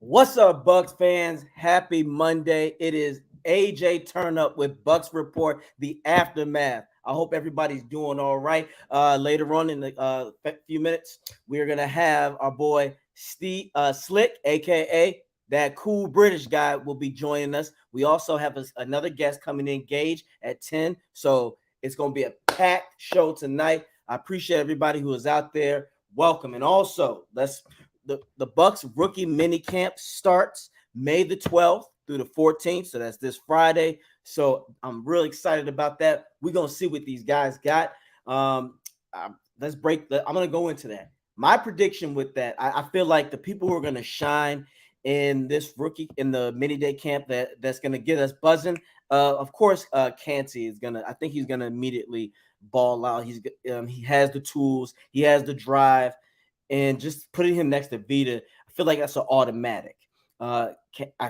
What's up, Bucs fans? Happy Monday. It is AJ Turn Up with Bucs Report, the aftermath. I hope everybody's doing all right. Later on in the few minutes, we're going to have our boy Steve Slick, a.k.a. that cool British guy, will be joining us. We also have another guest coming in, Gage, at 10. So it's going to be a packed show tonight. I appreciate everybody who is out there. Welcome. And also, the Bucs rookie minicamp starts May the 12th through the 14th. So that's this Friday. So I'm really excited about that. We're going to see what these guys got. I'm going to go into that. My prediction with that, I feel like the people who are going to shine in this rookie, in the mini day camp that's going to get us buzzing. Of course, Cansey is going to, I think he's going to immediately ball out. He has the tools. He has the drive. And just putting him next to Vita, I feel like that's an automatic. I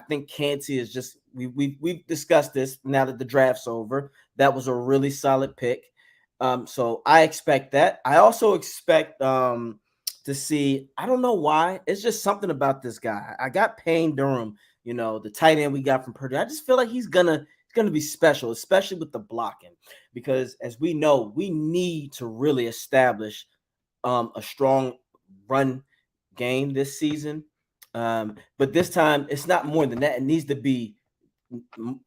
think Cansey is just we've discussed this now that the draft's over. That was a really solid pick. So I expect that. I also expect to see. I don't know why. It's just something about this guy. I got Payne Durham, the tight end we got from Purdue. I just feel like he's gonna be special, especially with the blocking, because as we know, we need to really establish a strong run game this season. But this time it's not more than that. It needs to be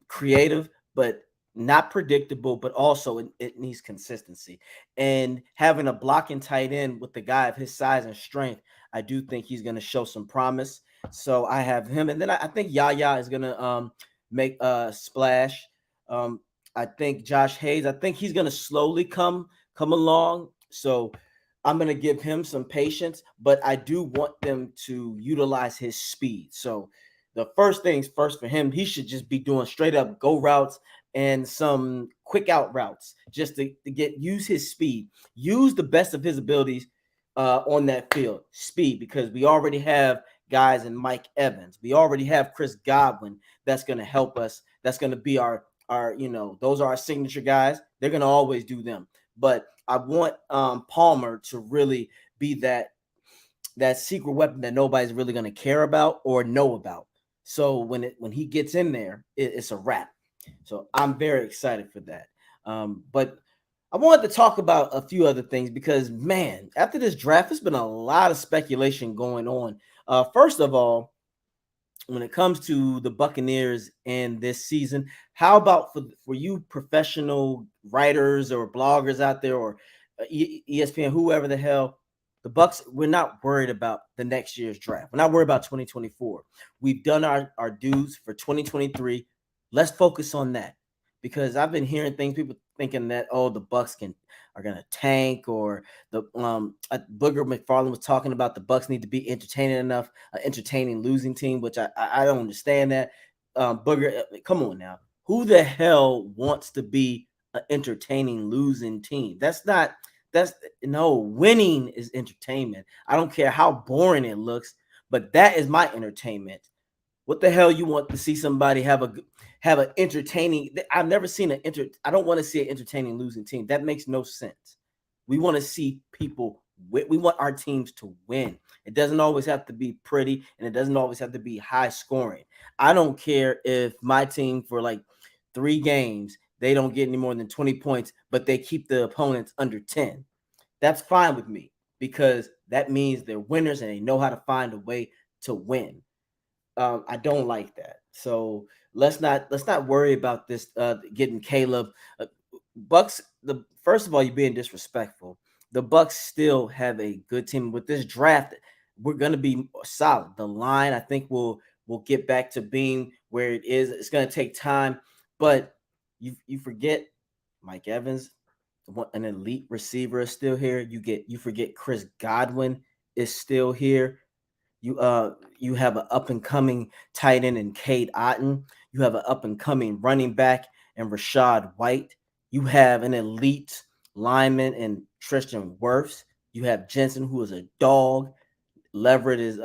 creative, but not predictable, but also it needs consistency. And having a blocking tight end with the guy of his size and strength, I do think he's going to show some promise. So I have him. And then I think Yaya is going to make a splash. I think Josh Hayes, I think he's going to slowly come along. So I'm going to give him some patience, but I do want them to utilize his speed. So the first things first for him, he should just be doing straight up go routes and some quick out routes just to use his speed, use the best of his abilities on that field, speed, because we already have guys in Mike Evans. We already have Chris Godwin that's going to help us. That's going to be our those are our signature guys. They're going to always do them. But I want Palmer to really be that secret weapon that nobody's really going to care about or know about. So when he gets in there, it's a wrap. So I'm very excited for that. But I wanted to talk about a few other things because, man, after this draft, there's been a lot of speculation going on. First of all, when it comes to the Buccaneers and this season, how about for you professional writers or bloggers out there or ESPN, whoever the hell, the Bucs, we're not worried about the next year's draft. We're not worried about 2024. We've done our dues for 2023. Let's focus on that, because I've been hearing things, people thinking that, the Bucs are going to tank, or the Booger McFarland was talking about the Bucs need to be entertaining enough, entertaining losing team, which I don't understand that. Booger, come on now. Who the hell wants to be an entertaining losing team? Winning is entertainment. I don't care how boring it looks, but that is my entertainment. What the hell you want to see somebody have an entertaining? I've never seen I don't want to see an entertaining losing team. That makes no sense. We want to see people. We want our teams to win. It doesn't always have to be pretty, and it doesn't always have to be high scoring. I don't care if my team for like 3 games, they don't get any more than 20 points, but they keep the opponents under 10. That's fine with me, because that means they're winners and they know how to find a way to win. I don't like that. So let's not worry about this getting Caleb. Bucs. First of all, you're being disrespectful. The Bucs still have a good team. With this draft, we're going to be solid. The line, I think, will get back to being where it is. It's going to take time, but you forget Mike Evans, an elite receiver, is still here. You forget Chris Godwin is still here. You have an up and coming tight end in Cade Otton. You have an up and coming running back in Rashad White. You have an elite lineman in Tristan Wirfs. You have Jensen, who is a dog. Leverett is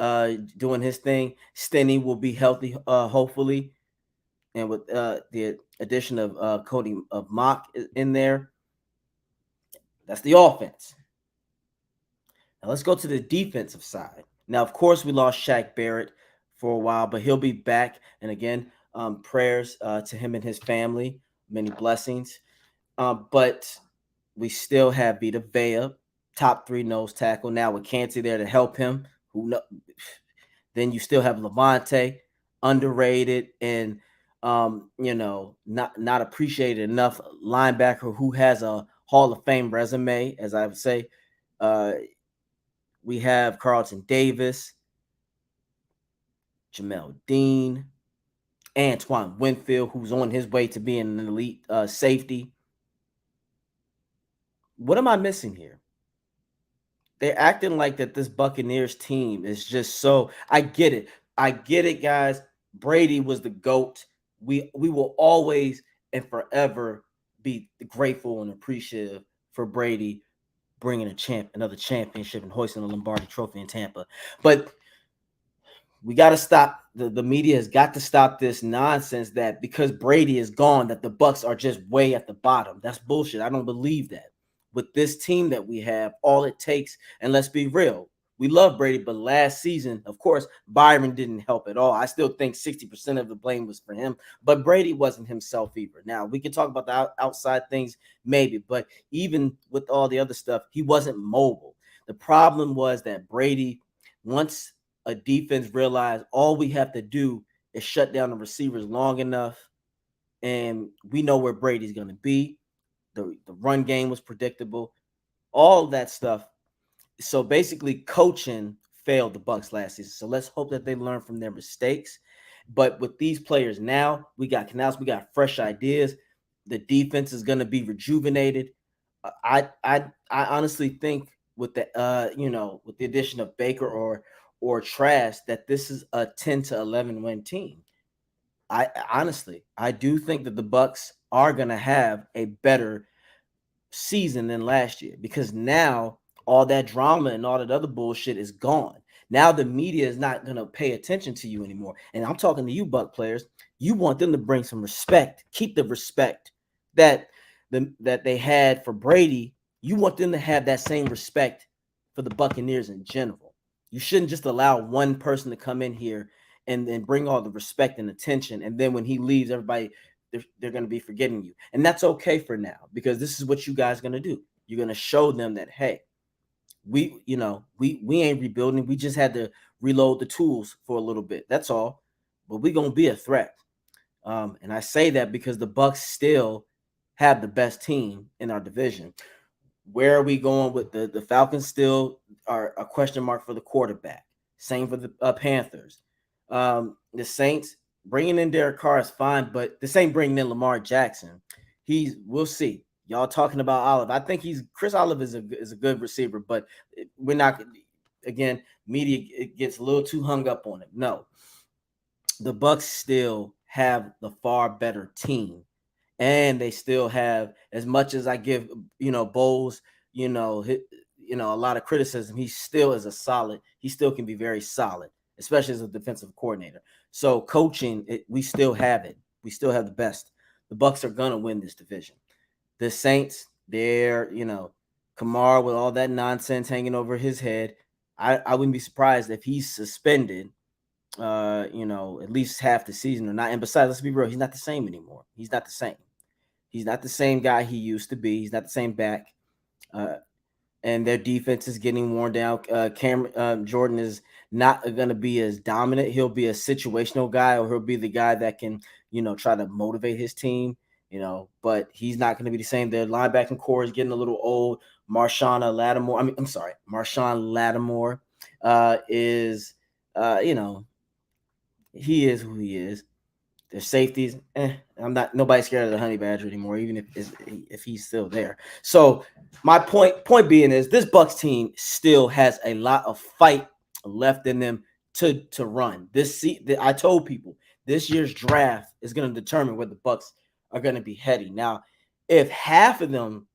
doing his thing. Stinney will be healthy, hopefully, and with the addition of Cody of Mock in there, that's the offense. Now let's go to the defensive side. Now, of course, we lost Shaq Barrett for a while, but he'll be back. And again, prayers to him and his family. Many blessings. But we still have Vita Vea, top 3 nose tackle. Now with Canty there to help him. Then you still have Levante, underrated and not appreciated enough linebacker who has a Hall of Fame resume, as I would say. We have Carlton Davis, Jamel Dean, Antoine Winfield, who's on his way to being an elite safety. What am I missing here? They're acting like that this Buccaneers team is just so. I get it, guys. Brady was the GOAT. We will always and forever be grateful and appreciative for Brady bringing another championship and hoisting the Lombardi Trophy in Tampa. But we got to stop. The media has got to stop this nonsense that because Brady is gone, that the Bucs are just way at the bottom. That's bullshit. I don't believe that. With this team that we have, all it takes, and let's be real, we love Brady, but last season, of course, Byron didn't help at all. I still think 60% of the blame was for him, but Brady wasn't himself either. Now, we can talk about the outside things, maybe, but even with all the other stuff, he wasn't mobile. The problem was that Brady, once a defense realized all we have to do is shut down the receivers long enough, and we know where Brady's going to be. The run game was predictable, all that stuff. So basically, coaching failed the Bucs last season. So let's hope that they learn from their mistakes. But with these players now, we got Canals, we got fresh ideas. The defense is going to be rejuvenated. I honestly think with with the addition of Baker or Trask, that this is a 10 to 11 win team. I do think that the Bucs are going to have a better season than last year because now all that drama and all that other bullshit is gone. Now the media is not going to pay attention to you anymore. And I'm talking to you, Buck players. You want them to bring some respect, keep the respect that they had for Brady. You want them to have that same respect for the Buccaneers in general. You shouldn't just allow one person to come in here and then bring all the respect and attention. And then when he leaves, everybody, they're going to be forgetting you. And that's okay for now, because this is what you guys are going to do. You're going to show them that, hey, we ain't rebuilding. We just had to reload the tools for a little bit. That's all. But we're going to be a threat. And I say that because the Bucs still have the best team in our division. Where are we going with the Falcons? Still are a question mark for the quarterback. Same for the Panthers. The Saints, bringing in Derek Carr is fine, but this ain't bringing in Lamar Jackson. We'll see. Y'all talking about Olive. I think Chris Olive is a good receiver, but we're not. Again, media gets a little too hung up on it. No, the Bucs still have the far better team, and they still have, as much as I give Bowles a lot of criticism, he still is he still can be very solid, especially as a defensive coordinator. So coaching, we still have it. We still have the best. The Bucs are gonna win this division. The Saints, they're Kamara with all that nonsense hanging over his head. I wouldn't be surprised if he's suspended at least half the season or not. And besides, let's be real, he's not the same anymore. He's not the same. He's not the same guy he used to be. He's not the same back. And their defense is getting worn down. Jordan is not going to be as dominant. He'll be a situational guy, or he'll be the guy that can, try to motivate his team, but he's not going to be the same. Their linebacking core is getting a little old. Marshawn Lattimore is, he is who he is. Their safeties, nobody's scared of the Honey Badger anymore, even if he's still there. So my point being is this Bucs team still has a lot of fight left in them to run. I told people this year's draft is going to determine where the Bucs are going to be heading. Now, if half of them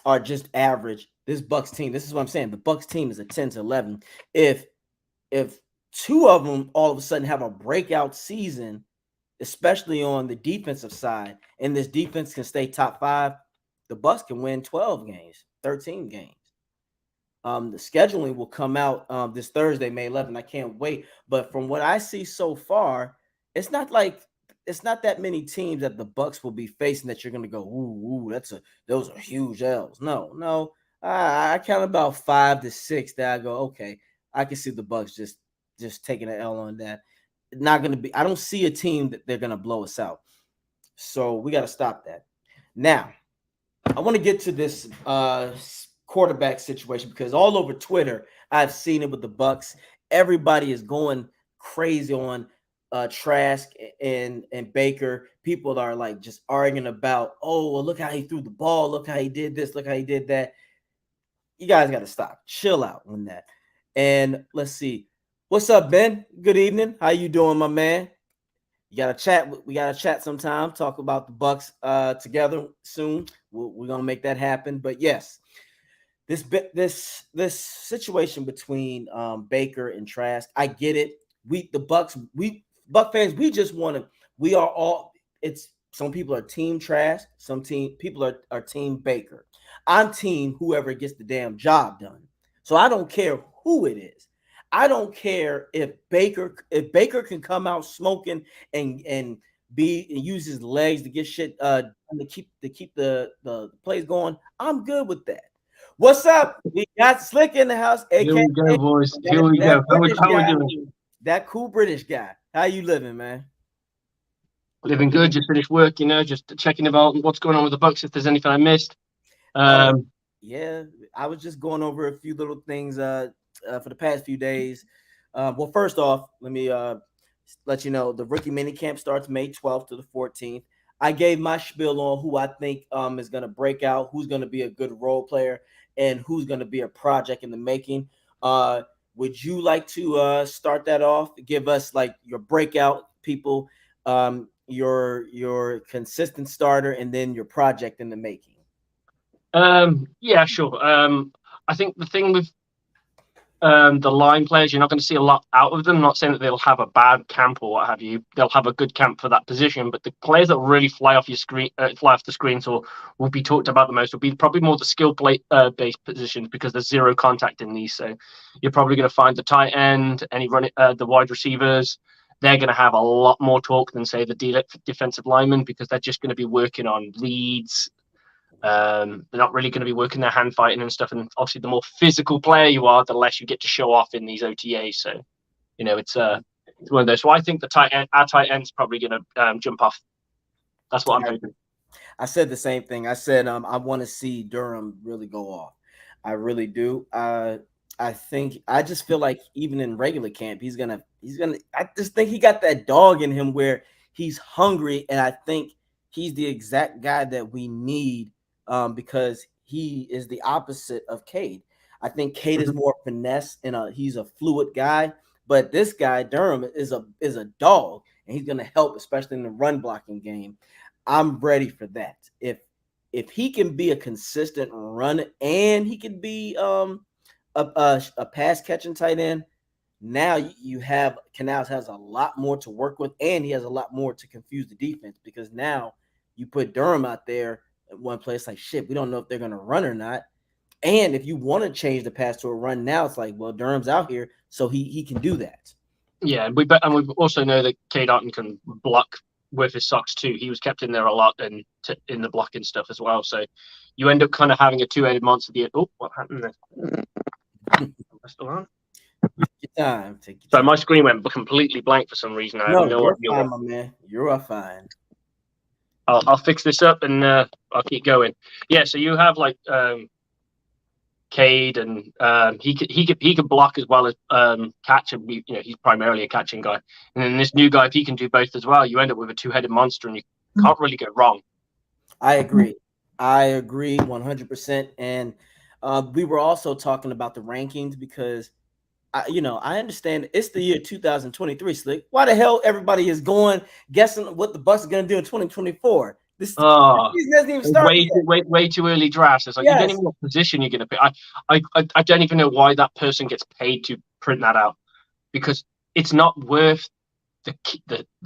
are just average, this Bucs team, this is what I'm saying. The Bucs team is a 10 to 11. If two of them all of a sudden have a breakout season, especially on the defensive side, and this defense can stay top 5, the Bucs can win 12 games, 13 games. The scheduling will come out this Thursday, May 11th. I can't wait. But from what I see so far, it's not that many teams that the Bucs will be facing that you're going to go, ooh, those are huge L's. No. I count about 5 to 6 that I go, okay, I can see the Bucs just taking an L on that. Not going to be. I don't see a team that they're going to blow us out. So we got to stop that. Now, I want to get to this quarterback situation because all over Twitter, I've seen it with the Bucs. Everybody is going crazy on Trask and Baker. People are like just arguing about, oh, well, look how he threw the ball. Look how he did this. Look how he did that. You guys got to stop. Chill out on that. And let's see. What's up, Ben? Good evening. How you doing, my man? You gotta chat. We gotta chat sometime. Talk about the Bucs together soon. We're gonna make that happen. But yes, this situation between Baker and Trask, I get it. Buck fans, we just want to. We are all. It's some people are team Trask. Some people are team Baker. I'm team whoever gets the damn job done. So I don't care who it is. I don't care if Baker can come out smoking and use his legs to get shit to keep the plays going. I'm good with that. What's up? We got Slick in the house, Here aka we go, boys. Here we go. How we doing? That cool British guy. How you living, man? Living good. Just finished work, just checking about what's going on with the Bucs. If there's anything I missed. Yeah, I was just going over a few little things for the past few days. Well, first off, let me let you know the rookie minicamp starts May 12th to the 14th. I gave my spiel on who I think is going to break out, who's going to be a good role player, and who's going to be a project in the making. Would you like to start that off? Give us like your breakout people, your consistent starter, and then your project in the making. Yeah, sure. I think the thing with the line players, you're not going to see a lot out of them. I'm not saying that they'll have a bad camp or what have you. They'll have a good camp for that position. But the players that really fly off the screens, or will be talked about the most, will be probably more the skill based positions because there's zero contact in these. So you're probably going to find the tight end, the wide receivers. They're going to have a lot more talk than say the defensive linemen because they're just going to be working on reads. They're not really going to be working their hand fighting and stuff. And obviously, the more physical player you are, the less you get to show off in these OTAs. So, it's one of those. So I think our tight end's probably going to jump off. That's what I'm hoping. I said the same thing. I said I want to see Durham really go off. I really do. I just feel like even in regular camp, he's gonna. I just think he got that dog in him where he's hungry, and I think he's the exact guy that we need because he is the opposite of Cade. I think Cade is more finesse and he's a fluid guy, but this guy Durham is a dog, and he's gonna help, especially in the run blocking game. I'm ready for that. If he can be a consistent run and he can be a pass catching tight end, now you have Canals has a lot more to work with, and he has a lot more to confuse the defense because now you put Durham out there at one place like shit. We don't know if they're going to run or not. And if you want to change the pass to a run now, it's like, well, Durham's out here, so he can do that. Yeah, and we also know that Cade Otton can block with his socks too. He was kept in there a lot and in the blocking stuff as well. So you end up kind of having a two-headed monster. What happened there? Still on? Take your time. So my screen went completely blank for some reason. I have no idea. Fine, my man. You're fine. I'll fix this up and I'll keep going. Yeah, so you have like Cade, and he could block as well as catch, and he's primarily a catching guy. And then this new guy, if he can do both as well, you end up with a two-headed monster, and you can't really go wrong. I agree 100%. And we were also talking about the rankings because I understand it's the year 2023, Slick. Why the hell everybody is going guessing what the Bucs are going to do in 2024? This Oh, season hasn't even started way yet. too, way too early drafts. It's like you don't Yes, even know what position you're going to pick. I don't even know why that person gets paid to print that out, because it's not worth the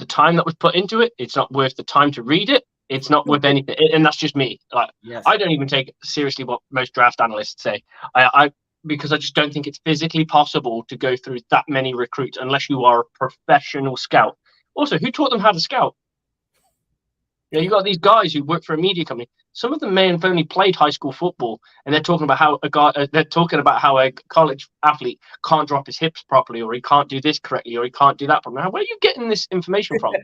time that was put into it. It's not worth the time to read it. It's not worth stupid. anything. And that's just me. Like, Yes, I don't even take seriously what most draft analysts say. I because I just don't think it's physically possible to go through that many recruits unless you are a professional scout. Also, who taught them how to scout? You know, you got these guys who work for a media company. Some of them may have only played high school football, and they're talking about how they're talking about how a college athlete can't drop his hips properly, or he can't do this correctly, or he can't do that properly. Now, where are you getting this information from?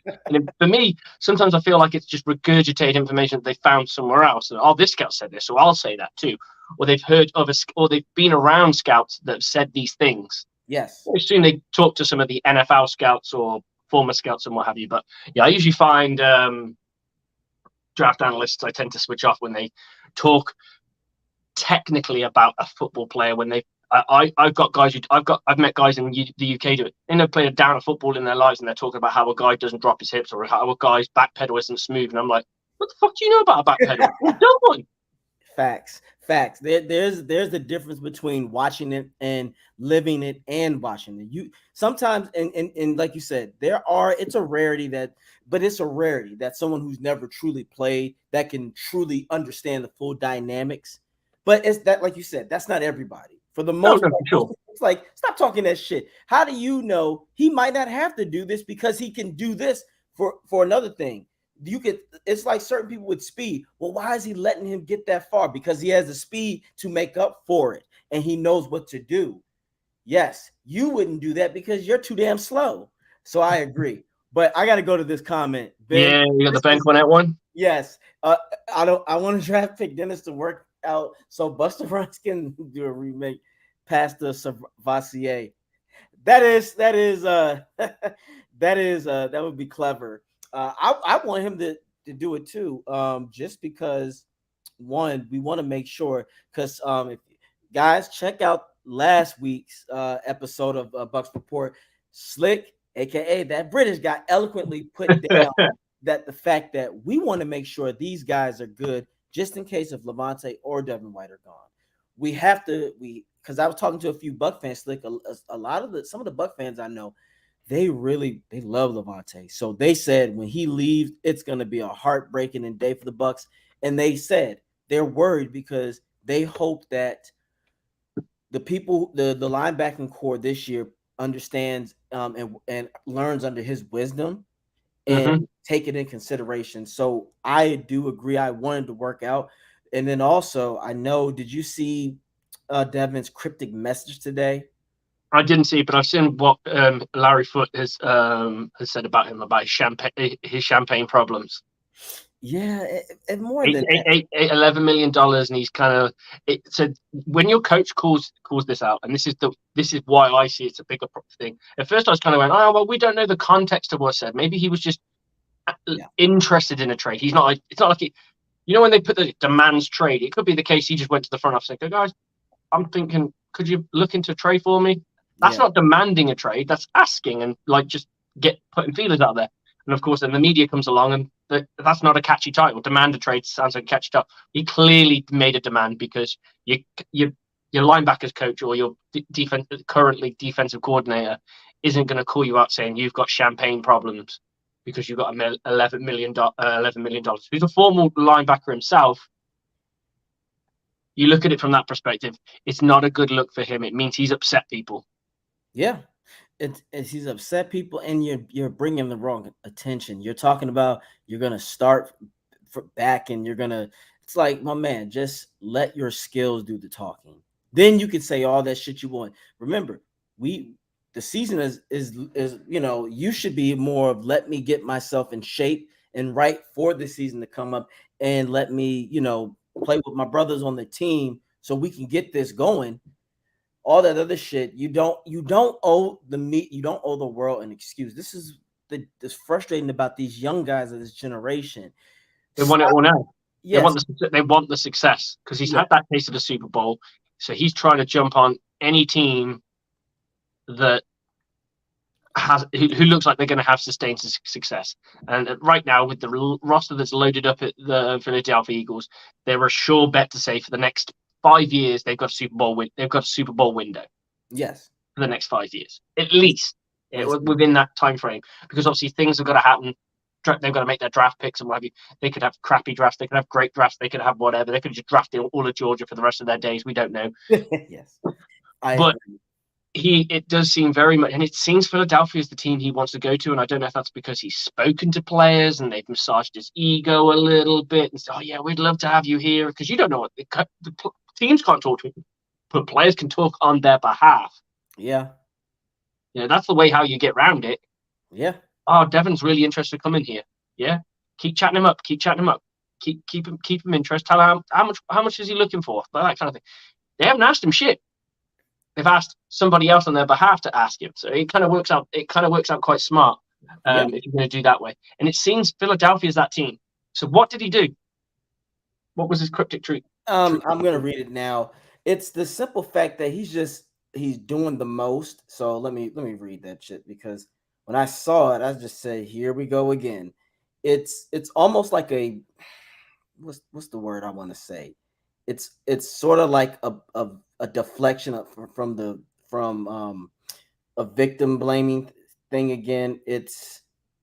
For me, sometimes I feel like it's just regurgitated information that they found somewhere else. And, oh, this scout said this, so I'll say that too. Or they've heard of or they've been around scouts that have said these things. yes. Very soon they talk to some of the NFL scouts or former scouts and what have you. But yeah, I usually find. Draft analysts, I tend to switch off when they talk technically about a football player. When I've got guys I've met guys in the UK do it. They never played a down of football in their lives, and they're talking about how a guy doesn't drop his hips or how a guy's back pedal isn't smooth. And I'm like, what the fuck do you know about a back pedal? Well, done one. Facts. There's the difference between watching it and living it and watching it. You sometimes and like you said, it's a rarity but it's a rarity that someone who's never truly played that can truly understand the full dynamics. But it's that, like you said, that's not everybody. For the No, most no, part, for sure. it's like, stop talking that shit. How do you know he might not have to do this because he can do this for another thing? You could, it's like certain people with speed. Well, why is he letting him get that far? Because he has the speed to make up for it and he knows what to do. Yes, you wouldn't do that because you're too damn slow. So I agree. But I got to go to this comment. Ben, Yeah, you got the this Ben is, Cornett one. yes. I want to draft pick Dennis to work out so Buster Rhymes can do a remake past the Savassier. That would be clever. I want him to do it too. Just because one, we want to make sure because if guys check out last week's episode of Bucks Report, Slick, aka that British guy, eloquently put down that the fact that we want to make sure these guys are good just in case if Levante or Devin White are gone. We have to because I was talking to a few Buck fans, Slick, a lot of some of the Buck fans I know, they love Levante. So they said when he leaves, it's going to be a heartbreaking day for the Bucks. And they said they're worried because they hope that the linebacking core this year understands and learns under his wisdom and Mm-hmm. take it in consideration. So I do agree. I wanted to work out. And then also, I know, did you see Devin's cryptic message today? I didn't see, but I've seen what Larry Foote has said about him, about his champagne problems. Yeah, and more than that. $11 million, and he's kind of said when your coach calls this out, and this is why I see it's a bigger thing. At first, I was kind of going, oh well, we don't know the context of what's said. Maybe he was just interested in a trade. He's not. It's not like when they put the demands trade. It could be the case he just went to the front office and said, guys, I'm thinking, could you look into a trade for me? That's not demanding a trade. That's asking and just putting feelers out there. And of course, then the media comes along and that's not a catchy title. Demand a trade sounds like a catchy title. He clearly made a demand because your linebackers coach or your currently defensive coordinator isn't going to call you out saying you've got champagne problems because you've got $11 million. He's a former linebacker himself. You look at it from that perspective, it's not a good look for him. It means he's upset people. Yeah, he's upset people, and you're bringing the wrong attention. You're talking about you're gonna start back, and you're gonna. It's like, my man, just let your skills do the talking. Then you can say all that shit you want. Remember, the season is you should be more of let me get myself in shape and right for the season to come up, and let me play with my brothers on the team so we can get this going. All that other shit, you don't owe the world an excuse. This is this frustrating about these young guys of this generation. They want it all now. Yes. They want the success because he's had that taste of the Super Bowl. So he's trying to jump on any team that who looks like they're going to have sustained success. And right now, with the roster that's loaded up at the Philadelphia Eagles, they're a sure bet to say for the next 5 years they've got a Super Bowl they've got a Super Bowl window Yes. for the next 5 years at least, Yes. within that time frame. Because obviously things have got to happen. They've got to make their draft picks and what have you. They could have crappy drafts. They could have great drafts. They could have whatever. They could just draft all of Georgia for the rest of their days. We don't know. Yes. I But agree. it does seem very much, and it seems Philadelphia is the team he wants to go to. And I don't know if that's because he's spoken to players and they've massaged his ego a little bit and said, "Oh yeah, we'd love to have you here," because you don't know what the teams can't talk to him, but players can talk on their behalf. Yeah. That's the way how you get around it. Yeah. Oh, Devon's really interested to come in here. Yeah, keep chatting him up. Keep chatting him up. Keep him interested. Tell him how much is he looking for? That kind of thing. They haven't asked him shit. They've asked somebody else on their behalf to ask him. So it kind of works out. It kind of works out quite smart Yeah. if you're going to do that way. And it seems Philadelphia is that team. So what did he do? What was his cryptic truth? I'm gonna read it now. It's the simple fact that he's doing the most. So let me read that shit because when I saw it, I just said, "Here we go again." It's almost like a what's the word I want to say? It's sort of like a deflection from a victim blaming thing again. It's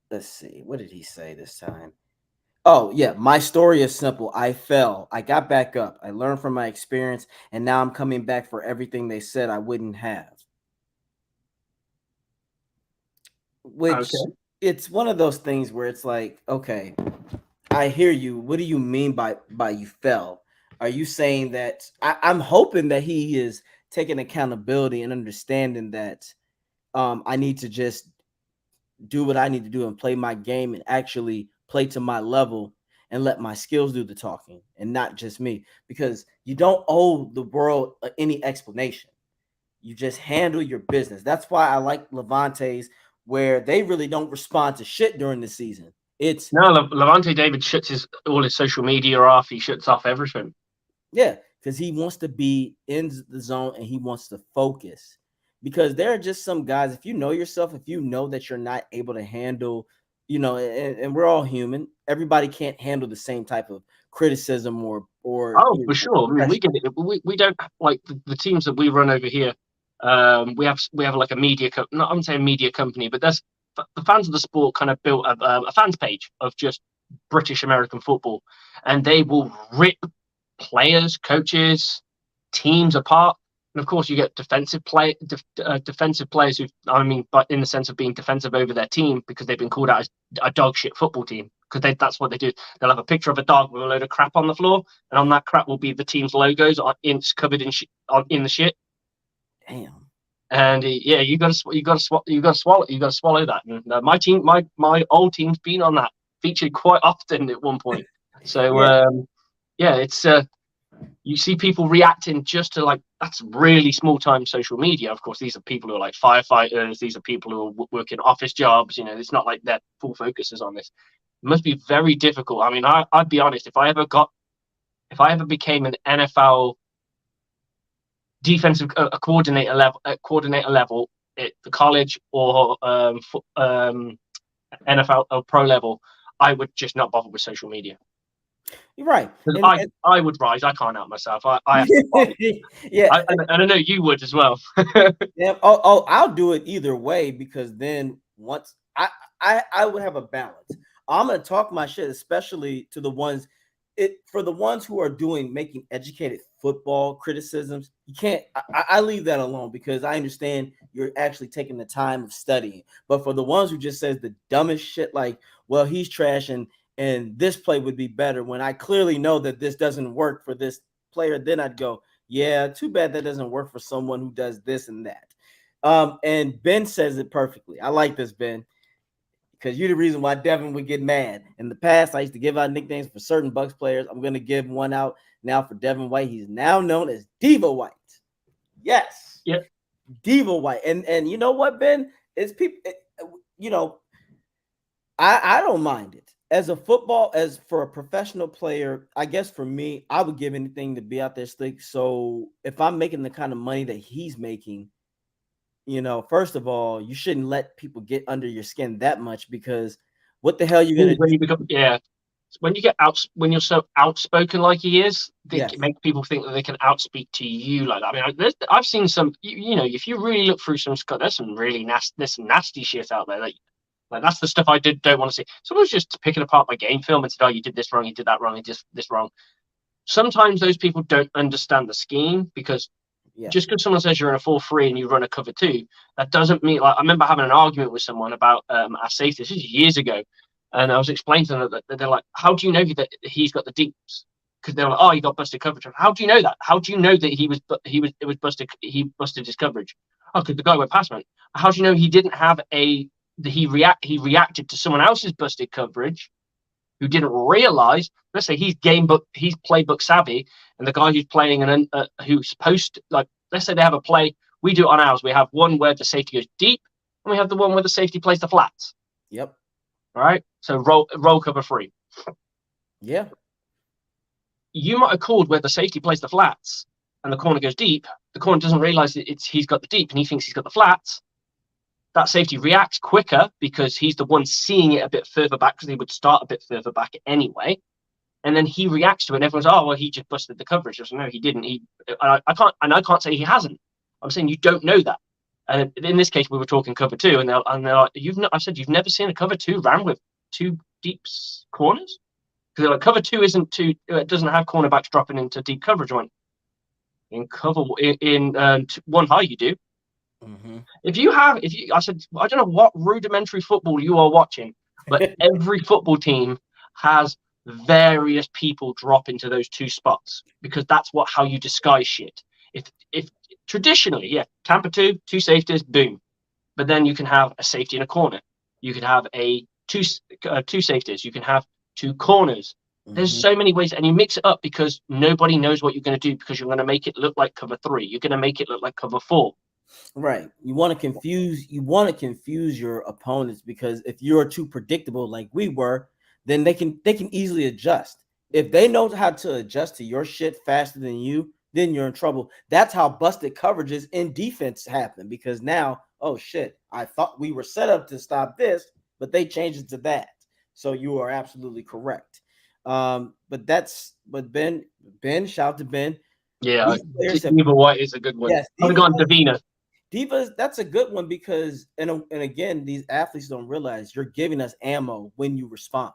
let's see, what did he say this time? Oh, yeah. My story is simple. I fell. I got back up. I learned from my experience, and now I'm coming back for everything they said I wouldn't have. Which Okay. it's one of those things where it's like, okay, I hear you. What do you mean by you fell? Are you saying that I'm hoping that he is taking accountability and understanding that I need to just do what I need to do and play my game and actually play to my level and let my skills do the talking and not just me because you don't owe the world any explanation. You just handle your business. That's why I like Levante's where they really don't respond to shit during the season. It's No, Levante David shuts all his social media off. He shuts off everything. yeah, because he wants to be in the zone and he wants to focus. Because there are just some guys, if you know yourself, if you know that you're not able to handle, and we're all human, everybody can't handle the same type of criticism or Oh, for sure. I mean, we pressure. get it. We don't like the teams that we run over here. We have like a media not I'm saying media company, but there's the fans of the sport kind of built a fans page of just British American football, and they will rip players, coaches, teams apart. And of course, you get defensive players who, I mean, but in the sense of being defensive over their team because they've been called out as a dog shit football team because that's what they do. They'll have a picture of a dog with a load of crap on the floor, and on that crap will be the team's logos covered in the shit. Damn. And yeah, you got to swallow that. And, my old team's been on that featured quite often at one point. So Yeah. yeah, it's you see people reacting just to like that's really small time social media. Of course, these are people who are like firefighters. These are people who are working office jobs. It's not like their full focus is on this. It must be very difficult. I mean, I'd be honest. If I ever became an NFL defensive coordinator level at the college or NFL or pro level, I would just not bother with social media. You're right. Because And, I would rise. I can't help myself. I have to follow. yeah. And I know you would as well. Yeah. Oh, I'll do it either way because then once I would have a balance. I'm gonna talk my shit, especially to the ones for the ones who are making educated football criticisms. You can't. I leave that alone because I understand you're actually taking the time of studying. But for the ones who just says the dumbest shit, like, well, he's trash and this play would be better when I clearly know that this doesn't work for this player, then I'd go, yeah, too bad that doesn't work for someone who does this and that. And Ben says it perfectly. I like this, Ben, because you're the reason why Devin would get mad. In the past, I used to give out nicknames for certain Bucs players. I'm going to give one out now for Devin White. He's now known as Diva White. Yes, Yep. Diva White. And you know what, Ben? It's people. You know, I don't mind it. As for a professional player, I guess for me, I would give anything to be out there slick. So if I'm making the kind of money that he's making, first of all, you shouldn't let people get under your skin that much because what the hell are you gonna When do? you become, yeah, when you get out, when you're so outspoken like he is, it Yes, makes people think that they can outspeak to you like that. I mean, I've seen some, if you really look through some Scott, there's some really nasty, there's some nasty shit out there. Like that's the stuff I don't want to see. Someone's just picking apart my game film and said, "Oh, you did this wrong, you did that wrong, you did this wrong." Sometimes those people don't understand the scheme because yeah, just because someone says you're in a 4-3 and you run a cover two, that doesn't mean like I remember having an argument with someone about our safety. This is years ago, and I was explaining to them that they're like, "How do you know that he's got the deeps?" Because they're like, "Oh, he got busted coverage." How do you know that? How do you know that it was busted? He busted his coverage. Oh, because the guy went past me. How do you know he didn't have he reacted to someone else's busted coverage who didn't realize, let's say he's playbook savvy, and the guy who's playing who's supposed like, let's say they have a play, we do it on ours. We have one where the safety goes deep, and we have the one where the safety plays the flats. yep, All right, so roll cover free. yeah, You might have called where the safety plays the flats, and the corner goes deep. The corner doesn't realize that he's got the deep, and he thinks he's got the flats. That safety reacts quicker because he's the one seeing it a bit further back because he would start a bit further back anyway. And then he reacts to it, and everyone's, "Oh, well, he just busted the coverage." I said, "No, he didn't. I can't say he hasn't. I'm saying you don't know that." And in this case, we were talking cover two, and they're like, I said, "You've never seen a cover two ran with two deep corners?" Because they're like, cover two isn't too. It doesn't have cornerbacks dropping into deep coverage. I went, in cover in one high, you do. hmm I said, I don't know what rudimentary football you are watching, but every football team has various people drop into those two spots because that's how you disguise shit. If traditionally, yeah, Tampa two safeties, boom. But then you can have a safety in a corner. You can have two safeties. You can have two corners. There's hmm so many ways, and you mix it up because nobody knows what you're going to do because you're going to make it look like cover three. You're going to make it look like cover four. Right. You want to confuse your opponents because if you're too predictable like we were, then they can easily adjust. If they know how to adjust to your shit faster than you, then you're in trouble. That's how busted coverages in defense happen because now, oh shit, I thought we were set up to stop this, but they changed it to that. So you are absolutely correct. But Ben, shout to Ben. Yeah, These players have Diva White is a good one. yes, I've Diva gone Davina. Divas, that's a good one because and again, these athletes don't realize you're giving us ammo when you respond.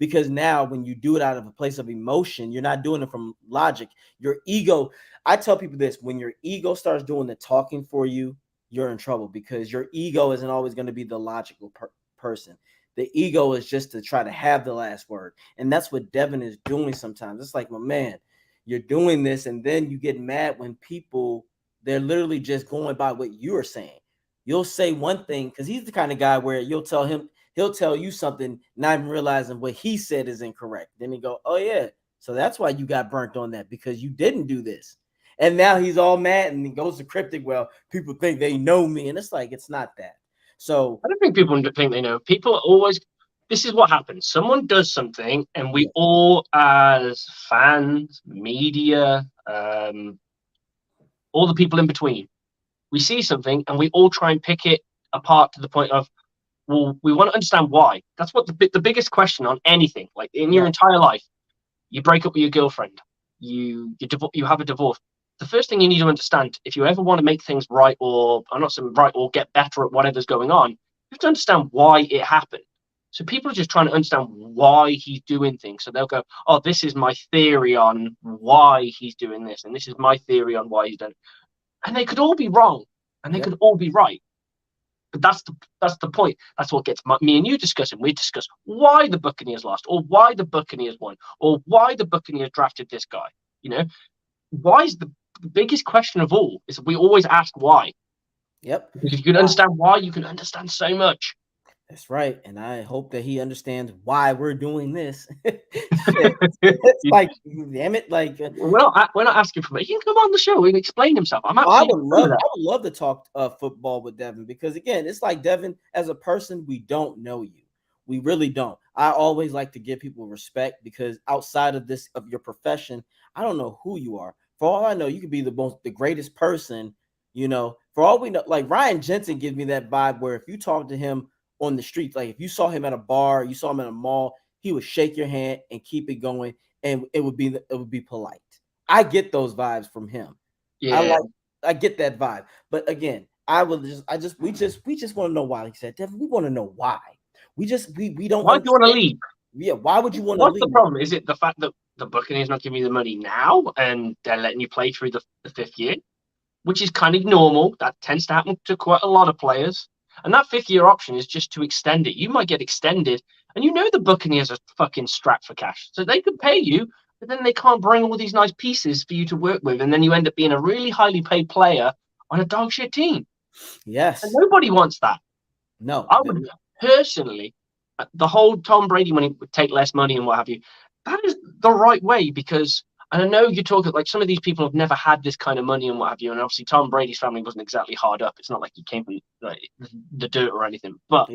Because now when you do it out of a place of emotion, you're not doing it from logic. Your ego, I tell people this, when your ego starts doing the talking for you, you're in trouble because your ego isn't always going to be the logical person. The ego is just to try to have the last word. And that's what Devin is doing sometimes. It's like, my man, you're doing this and then you get mad when people they're literally just going by what you're saying. You'll say one thing because he's the kind of guy where he'll tell you something, not even realizing what he said is incorrect. Then he go, "Oh yeah, so that's why you got burnt on that because you didn't do this." And now he's all mad and he goes to cryptic. Well, people think they know me, and it's like it's not that. So I don't think people think they know. People always. This is what happens. Someone does something, and we yeah, all, as fans, media, all the people in between, we see something, and we all try and pick it apart to the point of, well, we want to understand why. That's what the biggest question on anything, like in your yeah, entire life. You break up with your girlfriend, you have a divorce. The first thing you need to understand, if you ever want to make things right, or I'm not saying right, or get better at whatever's going on, you have to understand why it happened. So people are just trying to understand why he's doing things. So they'll go, "Oh, this is my theory on why he's doing this, and this is my theory on why he's done it." And they could all be wrong, and they yep, could all be right. But that's the point. That's what gets me and you discussing. We discuss why the Buccaneers lost, or why the Buccaneers won, or why the Buccaneers drafted this guy. You know, why is the biggest question of all is we always ask why. yep. Because if you can understand why, you can understand so much. That's right. And I hope that he understands why we're doing this. Shit. It's You, like, damn it. Like, we're not asking for it. He can come on the show and explain himself. I'm I absolutely would fine with love, that. I would love to talk football with Devin because again, it's like Devin as a person, we don't know you, we really don't. I always like to give people respect because outside of your profession, I don't know who you are. For all I know, you could be the greatest person, For all we know, like Ryan Jensen gives me that vibe where if you talk to him on the streets, like if you saw him at a bar, you saw him at a mall, he would shake your hand and keep it going, and it would be polite. I get those vibes from him. I Yeah. like I get that vibe. But again, we just want to know why. Like I said, Devin, we want to know why. We don't Why do you want to understand. leave? Yeah, why would you want to What's the leave? problem? Is it the fact that the Buccaneers not giving you the money now and they're letting you play through the fifth year, which is kind of normal. That tends to happen to quite a lot of players. And that fifth year option is just to extend it. You might get extended, and the Buccaneers are fucking strapped for cash, so they could pay you, but then they can't bring all these nice pieces for you to work with, and then you end up being a really highly paid player on a dog shit team, and Yes. nobody wants that. No. I would personally, the whole Tom Brady money would take less money and what have you. That is the right way because, and I know you talk like some of these people have never had this kind of money and what have you, and obviously Tom Brady's family wasn't exactly hard up. It's not like he came from like the dirt or anything, but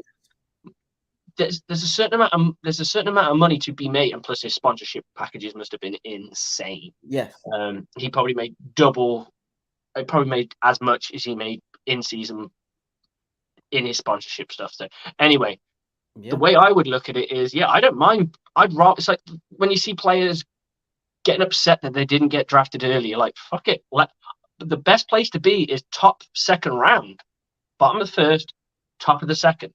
there's a certain amount of money to be made, and plus his sponsorship packages must have been insane. Yes. He probably made double. He probably made as much as he made in season in his sponsorship stuff. So anyway, the Yeah. way I would look at it is, yeah, I don't mind. I'd rather. It's like when you see players getting upset that they didn't get drafted earlier. Like fuck it. The best place to be is top second round, bottom of the first, top of the second.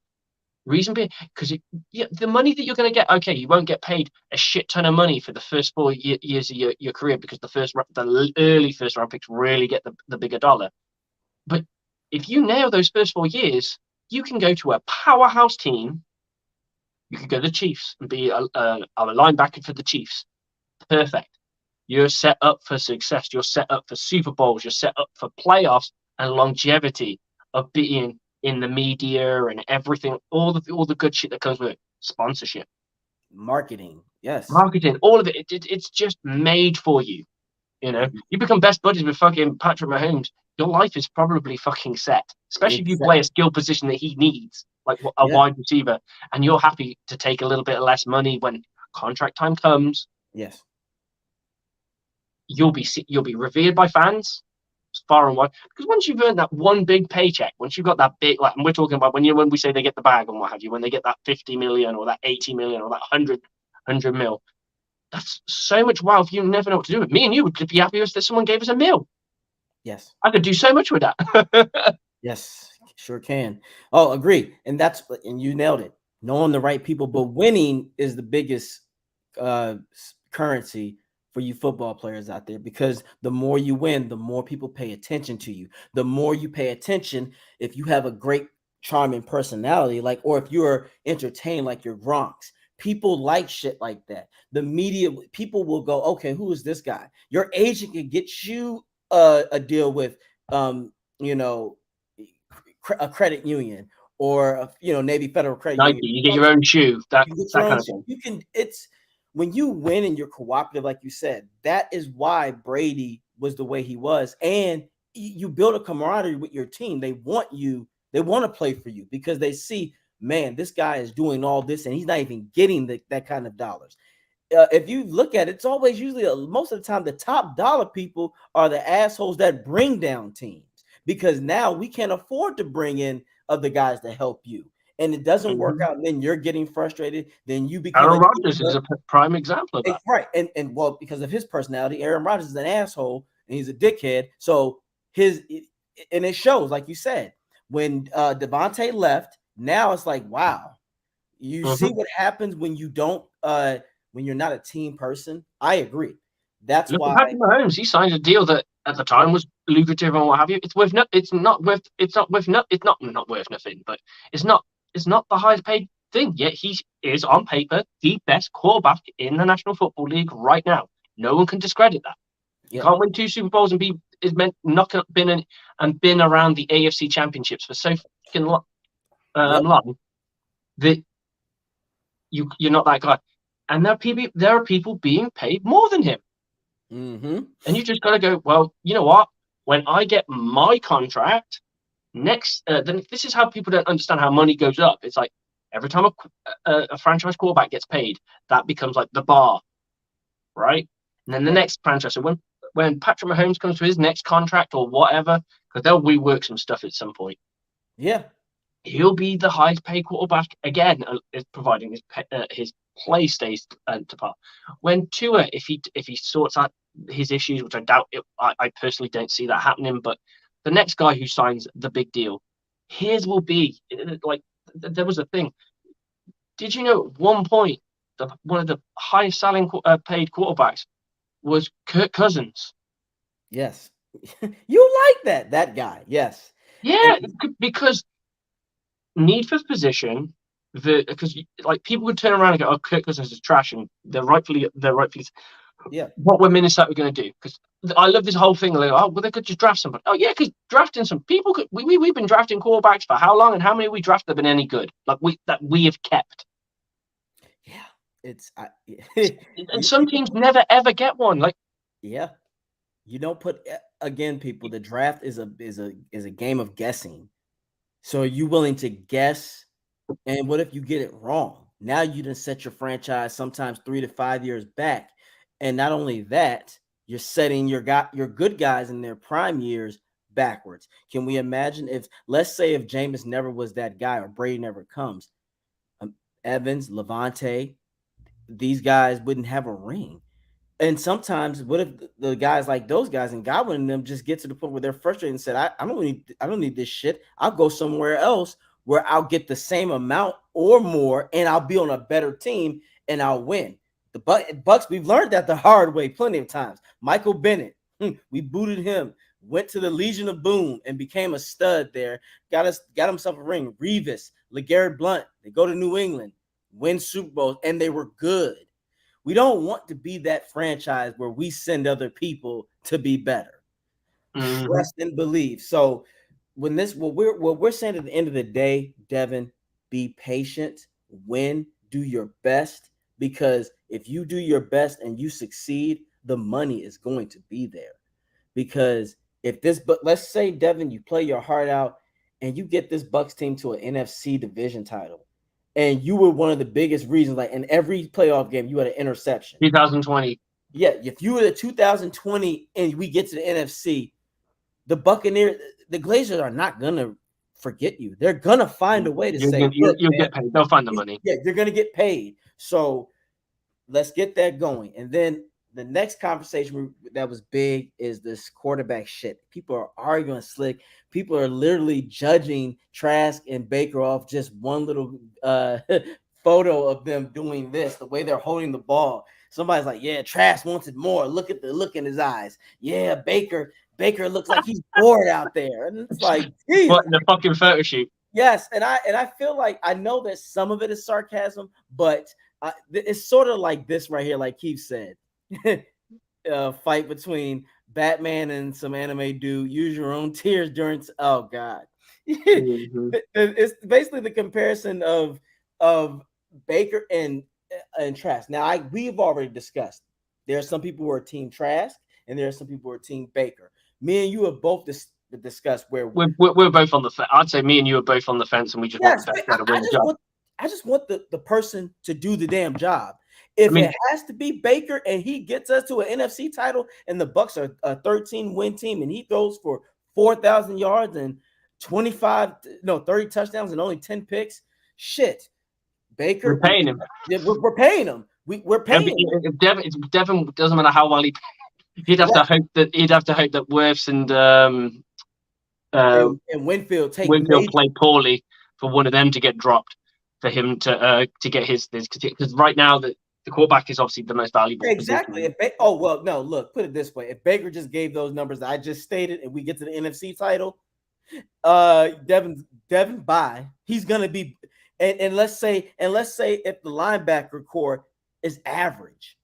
Reason being, because the money that you're going to get, okay, you won't get paid a shit ton of money for the first 4 years of your career because the early first round picks really get the bigger dollar. But if you nail those first 4 years, you can go to a powerhouse team. You could go to the Chiefs and be a linebacker for the Chiefs. Perfect. You're set up for success. You're set up for Super Bowls. You're set up for playoffs and longevity of being in the media and everything, all the good shit that comes with it. Sponsorship, Marketing. Yes. marketing, all of it. It's just made for you. You become best buddies with fucking Patrick Mahomes. Your life is probably fucking set, especially if you play a Exactly. skill position that he needs, like a Yeah. wide receiver, and you're happy to take a little bit less money when contract time comes. Yes. You'll be revered by fans far and wide because once you've earned that one big paycheck, once you've got that big, like, and we're talking about when we say they get the bag and what have you, when they get that 50 million or that 80 million or that 100 mil, that's so much wealth. You never know what to do with. Me and you would be happy if someone gave us a mil. Yes. I could do so much with that. Yes. Sure can. Oh, agree. And you nailed it. Knowing the right people, but winning is the biggest currency for you football players out there because the more you win, the more people pay attention to you. The more you pay attention, if you have a great, charming personality, like, or if you're entertained, like your Gronks, people like shit like that. The media, people will go, okay, who is this guy? Your agent can get you a deal with, you know, a credit union or Navy Federal Credit Nike, Union. you get your own shoe, that You get your that own. kind of thing. You can. It's when you win and you're cooperative, like you said. That is why Brady was the way he was, and you build a camaraderie with your team. They want you. They want to play for you because they see, man, this guy is doing all this, and he's not even getting that kind of dollars. If you look at it, it's always usually most of the time the top dollar people are the assholes that bring down teams because now we can't afford to bring in other guys to help you, and it doesn't work Mm-hmm. out. And then you're getting frustrated. Then you become Aaron a Rodgers is a prime example of that. right, and well, because of his personality, Aaron Rodgers is an asshole and he's a dickhead. So and it shows, like you said, when Devontae left. Now it's like, wow, you see Mm-hmm. what happens when you don't when you're not a team person. I agree. That's Look at why. Patrick Mahomes. He signed a deal that at the time was lucrative and what have you. It's worth no, it's not worth it's not worth no, it's not worth nothing, but it's not the highest paid thing. Yet he is on paper the best quarterback in the National Football League right now. No one can discredit that. You Yep. can't win two Super Bowls and been around the AFC championships for so fucking Yep. long that you're not that guy. And there are people being paid more than him. Mm-hmm. And you just got to go, well, you know what? When I get my contract then this is how people don't understand how money goes up. It's like every time a franchise quarterback gets paid, that becomes like the bar, right? And then the Right. next franchise. So when Patrick Mahomes comes to his next contract or whatever, because they'll rework some stuff at some point. Yeah. He'll be the highest paid quarterback again, providing his play stays to par. When Tua, if he sorts out his issues, which I doubt, I personally don't see that happening. But the next guy who signs the big deal, his will be like there was a thing. Did you know at one point one of the highest selling paid quarterbacks was Kirk Cousins? Yes. You like that guy. Yes. Yeah, And because need for position. Because like people would turn around and go, "Oh, Kirk Cousins is trash," and they're rightfully. yeah. What were Minnesota going to do? Because I love this whole thing. Like, oh, well, they could just draft somebody. Oh, yeah, because drafting some people could. We've been drafting quarterbacks for how long, and how many we drafted have been any good? Like we have kept. Yeah. It's And some teams never ever get one. Like, yeah. You don't put again, people. The draft is a game of guessing. So are you willing to guess? And what if you get it wrong? Now you done set your franchise sometimes 3 to 5 years back. And not only that, you're setting your good guys in their prime years backwards. Can we imagine if, let's say, if Jameis never was that guy or Brady never comes, um, Evans, Levante, these guys wouldn't have a ring. And sometimes, what if the guys like those guys and Godwin and them just get to the point where they're frustrated and said, I don't need this shit. I'll go somewhere else where I'll get the same amount or more, and I'll be on a better team and I'll win." The Bucs, we've learned that the hard way plenty of times. Michael Bennett, we booted him, went to the Legion of Boom and became a stud there. Got himself a ring. Revis, LeGarrette Blount, they go to New England, win Super Bowls, and they were good. We don't want to be that franchise where we send other people to be better. Trust and believe. So what we're saying at the end of the day, Devin, be patient, win, do your best, because if you do your best and you succeed, the money is going to be there. Because but let's say, Devin, you play your heart out and you get this Bucs team to an NFC division title, and you were one of the biggest reasons, like in every playoff game, you had an interception. 2020. Yeah, if you were the 2020 and we get to the NFC, the Buccaneers, the Glazers are not gonna forget you. They're gonna find a way to say, "Look, You'll man, get paid. They'll find the money. yeah, you're gonna get paid." So let's get that going. And then the next conversation that was big is this quarterback shit. People are arguing slick. People are literally judging Trask and Baker off just one little photo of them doing this, the way they're holding the ball. Somebody's like, "Yeah, Trask wanted more. Look at the look in his eyes. Yeah, Baker looks like he's bored out there." And it's like, Jesus. What, the fucking photo shoot? Yes, and I feel like I know that some of it is sarcasm, but it's sort of like this right here, like Keith said. Fight between Batman and some anime dude. Use your own tears during. Oh God, it's basically the comparison of Baker and Trask. Now we've already discussed. There are some people who are Team Trask, and there are some people who are Team Baker. Me and you have both discussed where we're both on the fence. I'd say me and you are both on the fence, and we just want the best guy to win the job. I just want the person to do the damn job. If it has to be Baker and he gets us to an NFC title and the Bucs are a 13-win team and he throws for 4,000 yards and 30 touchdowns and only 10 picks, shit. Baker, we're paying him. We're paying him. We're paying him. If Devin doesn't matter how well he'd have to hope that Wirfs and Winfield play poorly for one of them to get dropped, for him to get his, because right now the quarterback is obviously the most valuable. Exactly. Look, put it this way: if Baker just gave those numbers that I just stated, and we get to the NFC title, Devin bye. He's gonna be, and let's say if the linebacker core is average.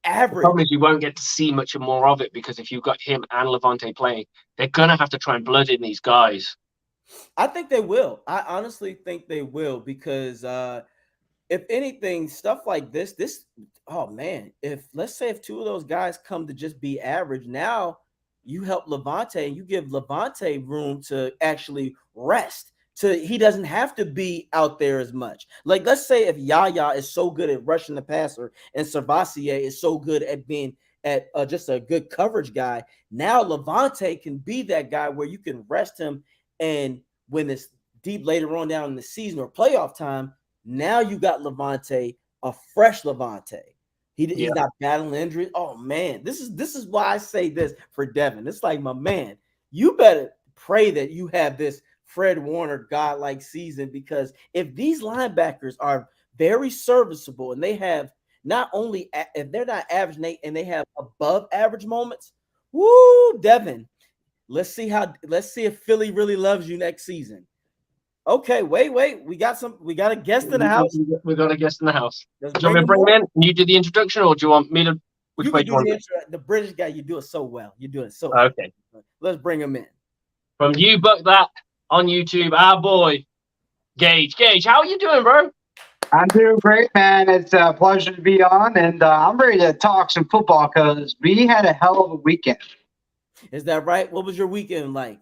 The problem is you won't get to see much more of it, because if you've got him and Levante playing, they're gonna have to try and blood in these guys. I think they will. I honestly think they will, because if anything, stuff like this, oh man, let's say if two of those guys come to just be average, now you help Levante and you give Levante room to actually rest. He doesn't have to be out there as much. Like, let's say if Yaya is so good at rushing the passer and Servassier is so good at being at just a good coverage guy. Now Levante can be that guy where you can rest him, and when it's deep later on down in the season or playoff time, now you got Levante, a fresh Levante. Yeah. He's not battling injuries. Oh man, this is why I say this for Devin. It's like, my man, you better pray that you have this Fred Warner godlike season, because if these linebackers are very serviceable and they have not only if they're not average, Nate, and they have above average moments, woo, Devin. Let's see if Philly really loves you next season. Okay, wait. We got a guest in the house. We got a guest in the house. Let's Do you want bring me to him bring him in. in? And you do the introduction, or do you want me to? Which You way can do you do want the to intro. The British guy, you do it so well. You do it so do? well. Okay. Let's bring him in. From You Buck That on YouTube, our boy Gage. Gage, how are you doing, bro? I'm doing great, man. It's a pleasure to be on, and I'm ready to talk some football because we had a hell of a weekend. Is that right? What was your weekend like?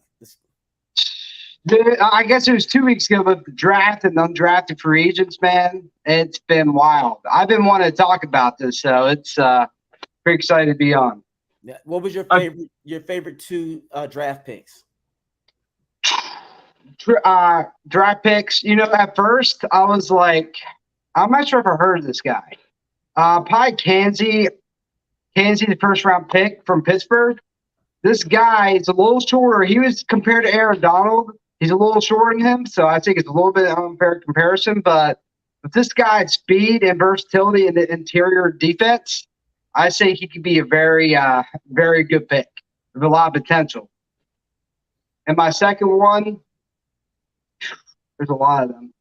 I guess it was 2 weeks ago with the draft and undrafted free agents, man. It's been wild. I've been wanting to talk about this, so it's pretty excited to be on. Yeah. What was your favorite two draft picks? Draft picks. At first I was like, I'm not sure if I heard of this guy. Probably Kansi, the first round pick from Pittsburgh. This guy is a little shorter. He was compared to Aaron Donald. He's a little shorter than him, so I think it's a little bit unfair comparison. But with this guy's speed and versatility in the interior defense, I think he could be a very, very good pick with a lot of potential. And my second one, there's a lot of them.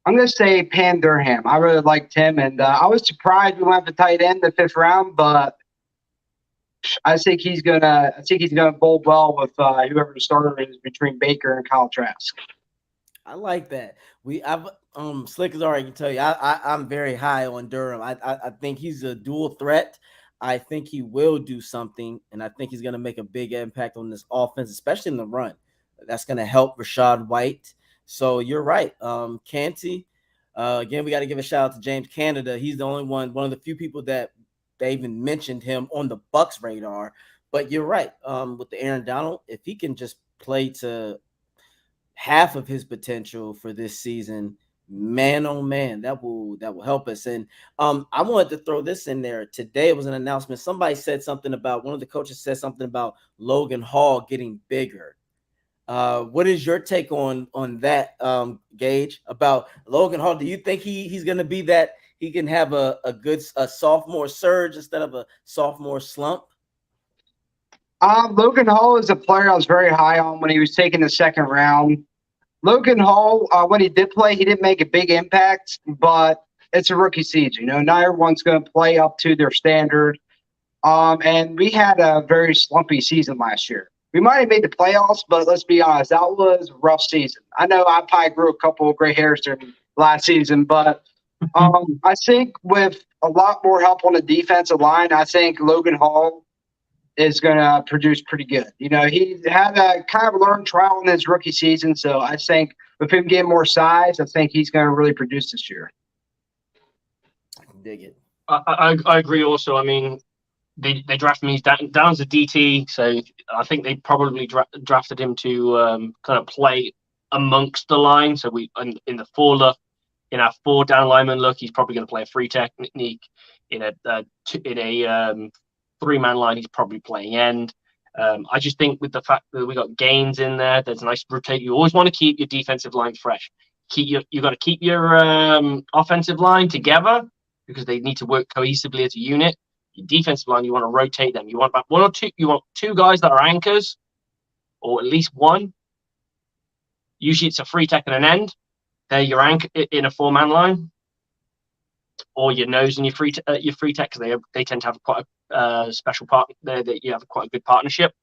I'm going to say Pan Durham. I really liked him, and I was surprised we went for tight end in the 5th round, but I think he's gonna bowl well with whoever the starter is between Baker and Kyle Trask. I like that. I've Slick is already can tell you. I'm very high on Durham. I think he's a dual threat. I think he will do something, and I think he's going to make a big impact on this offense, especially in the run. That's going to help Rashad White. So you're right. Kansi. Again, we got to give a shout out to James Canada. He's the only one of the few people that they even mentioned him on the Bucs radar. But you're right. With the Aaron Donald, if he can just play to half of his potential for this season, man, oh man, that will help us. And I wanted to throw this in there. Today it was an announcement. Somebody said something about, one of the coaches said something about Logan Hall getting bigger. What is your take on that, Gage, about Logan Hall? Do you think he's going to be that he can have a good sophomore surge instead of a sophomore slump? Logan Hall is a player I was very high on when he was taken the 2nd round. Logan Hall, when he did play, he didn't make a big impact, but it's a rookie season. Not everyone's going to play up to their standard. And we had a very slumpy season last year. We might have made the playoffs, but let's be honest, that was a rough season. I know I probably grew a couple of gray hairs during last season, but I think with a lot more help on the defensive line, I think Logan Hall is going to produce pretty good. He had a kind of learned trial in his rookie season, so I think with him getting more size, I think he's going to really produce this year. I can dig it. I agree also. I mean, they drafted me down as a DT, so I think they probably drafted him to kind of play amongst the line. So we in the 4 look, in our 4 down lineman look, he's probably going to play a free technique. In a 3-man line, he's probably playing end. I just think with the fact that we got Gaines in there, there's a nice rotate. You always want to keep your defensive line fresh. You got to keep your offensive line together because they need to work cohesively as a unit. Your defensive line, you want to rotate them. You want about 1 or 2. You want 2 guys that are anchors, or at least 1. Usually, it's a free tech and an end. They're your anchor in a 4-man line, or your nose and your free tech, because they tend to have quite a special part there. That you have quite a good partnership.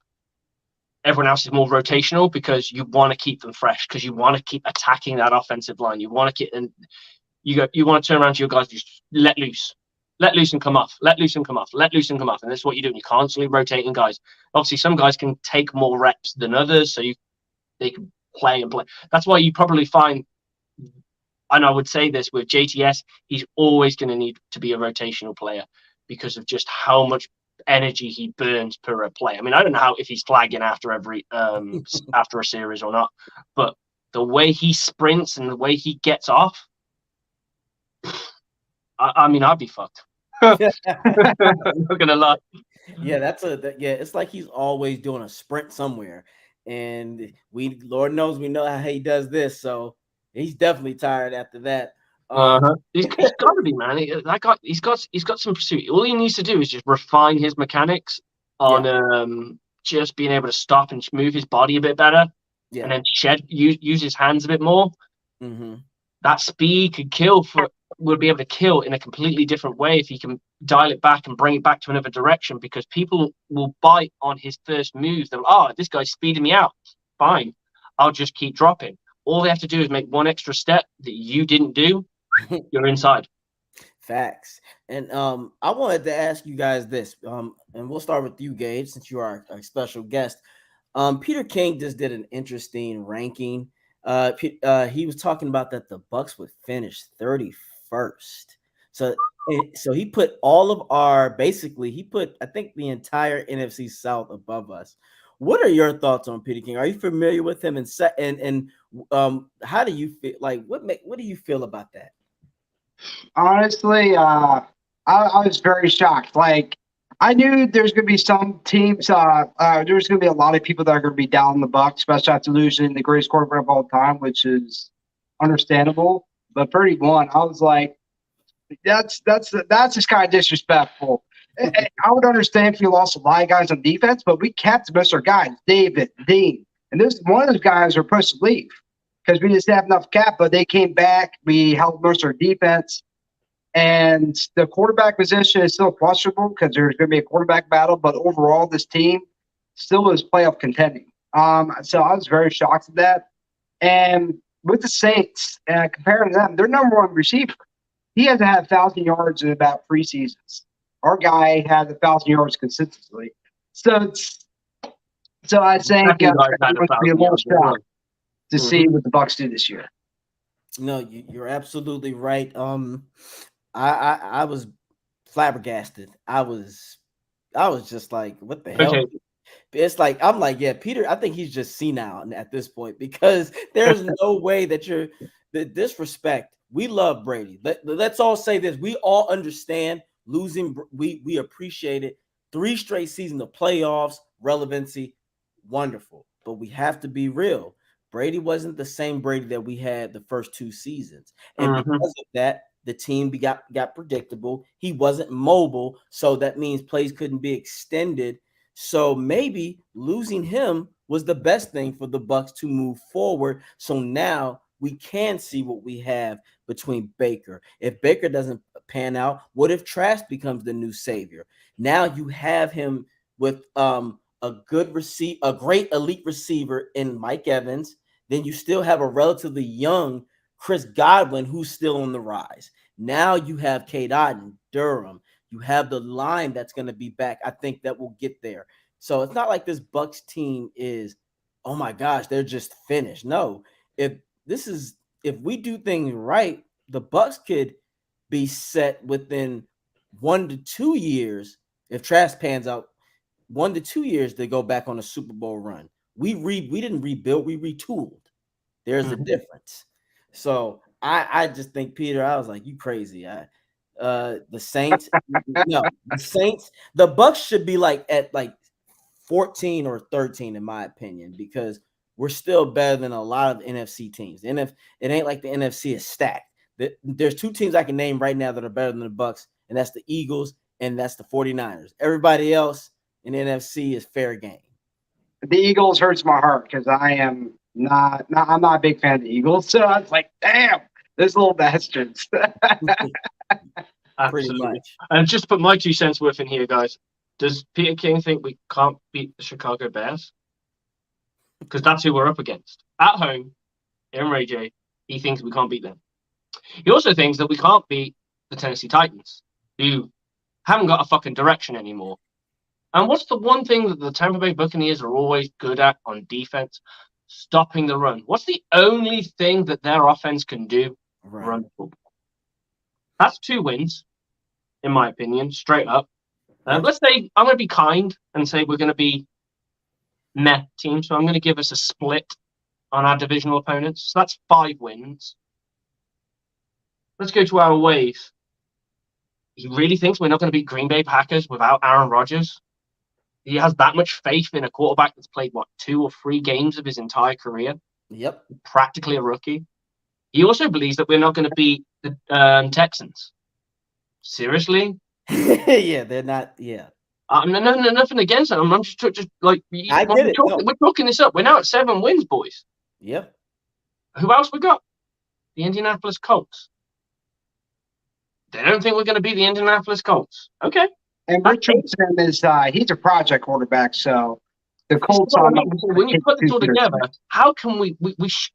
Everyone else is more rotational because you want to keep them fresh, because you want to keep attacking that offensive line. You want to keep, and you want to turn around to your guys, just let loose and come off, let loose and come off, let loose and come off, and that's what you're doing. You're constantly rotating guys. Obviously, some guys can take more reps than others, so they can play and play. That's why you probably find, and I would say this with JTS, he's always going to need to be a rotational player because of just how much energy he burns per play. I mean, I don't know if he's flagging after every after a series or not, but the way he sprints and the way he gets off, I mean, I'd be fucked. I'm not gonna lie. Yeah, it's like he's always doing a sprint somewhere, and Lord knows we know how he does this, so he's definitely tired after that. He's got to be, man. That guy, he's got some pursuit. All he needs to do is just refine his mechanics on just being able to stop and move his body a bit better, and then use his hands a bit more. Mm-hmm. That speed will be able to kill in a completely different way if he can dial it back and bring it back to another direction, because people will bite on his first moves. They'll, this guy's speeding me out. Fine, I'll just keep dropping. All they have to do is make one extra step that you didn't do. You're inside. Facts. And I wanted to ask you guys this, and we'll start with you, Gabe, since you are our special guest. Peter King just did an interesting ranking. He was talking about that the Bucs would finish 31st. So he put all of he put, I think, the entire NFC South above us. What are your thoughts on Peter King? Are you familiar with him? And how do you feel? Like, what do you feel about that? Honestly, I was very shocked. Like, I knew there's going to be some teams. There's going to be a lot of people that are going to be down the Bucs, especially after losing the greatest quarterback of all time, which is understandable. But 31, I was like, that's just kind of disrespectful. I would understand if you lost a lot of guys on defense, but we kept most of our guys, David, Dean, and one of those guys are supposed to leave because we just didn't have enough cap. But they came back. We held most of our defense. And the quarterback position is still questionable because there's going to be a quarterback battle. But overall, this team still is playoff contending. So I was very shocked at that. And with the Saints, comparing to them, their number one receiver, he hasn't had 1,000 yards in about 3 seasons. Our guy had 1,000 yards consistently. So I think everyone's be a little shocked to see what the Bucs do this year. No, you're absolutely right. I was flabbergasted. I was just like, what the hell? Okay. It's like, I'm like, yeah, Peter, I think he's just senile at this point, because there's no way that the disrespect. We love Brady. Let's all say this. We all understand losing. We appreciate it. 3 straight seasons of playoffs, relevancy, wonderful. But we have to be real. Brady wasn't the same Brady that we had the first 2 seasons. And because of that, the team got predictable. He wasn't mobile, so that means plays couldn't be extended. So maybe losing him was the best thing for the Bucs to move forward. So now we can see what we have between Baker. If Baker doesn't pan out, what if Trask becomes the new savior? Now you have him with a great elite receiver in Mike Evans. Then you still have a relatively young Chris Godwin, who's still on the rise. Now you have Cade Otton, Durham. You have the line that's going to be back. I think that will get there. So it's not like this Bucs team is, oh my gosh, they're just finished. No, if we do things right, the Bucs could be set within 1 to 2 years. If Trask pans out, 1 to 2 years to go back on a Super Bowl run. We didn't rebuild, we retooled. There's a difference. So I just think, Peter, I was like, you crazy. The Saints, the Bucs should be at 14 or 13, in my opinion, because we're still better than a lot of NFC teams. And if it ain't like the NFC is stacked. There's 2 teams I can name right now that are better than the Bucs, and that's the Eagles and that's the 49ers. Everybody else in the NFC is fair game. The Eagles hurts my heart because I'm not a big fan of the Eagles. So I was like, damn, those little bastards. Pretty much. And just put my 2 cents worth in here, guys. Does Peter King think we can't beat the Chicago Bears? Because that's who we're up against. At home, in Ray J, he thinks we can't beat them. He also thinks that we can't beat the Tennessee Titans, who haven't got a fucking direction anymore. And what's the one thing that the Tampa Bay Buccaneers are always good at on defense? Stopping the run. What's the only thing that their offense can do? Run football. That's 2 wins, in my opinion, straight up. Let's say I'm going to be kind and say we're going to be meh team. So I'm going to give us a split on our divisional opponents. So that's 5 wins. Let's go to our aways. He really thinks we're not going to beat Green Bay Packers without Aaron Rodgers. He has that much faith in a quarterback that's played, 2 or 3 games of his entire career. Yep. Practically a rookie. He also believes that we're not going to beat the Texans. Seriously? Yeah, they're not. Yeah. No, nothing against them. I'm just like I get it. We're talking this up. We're now at 7 wins, boys. Yep. Who else we got? The Indianapolis Colts. They don't think we're going to beat the Indianapolis Colts. Okay. And Richardson is he's a project quarterback, so the Colts are. When you put this all together, how can we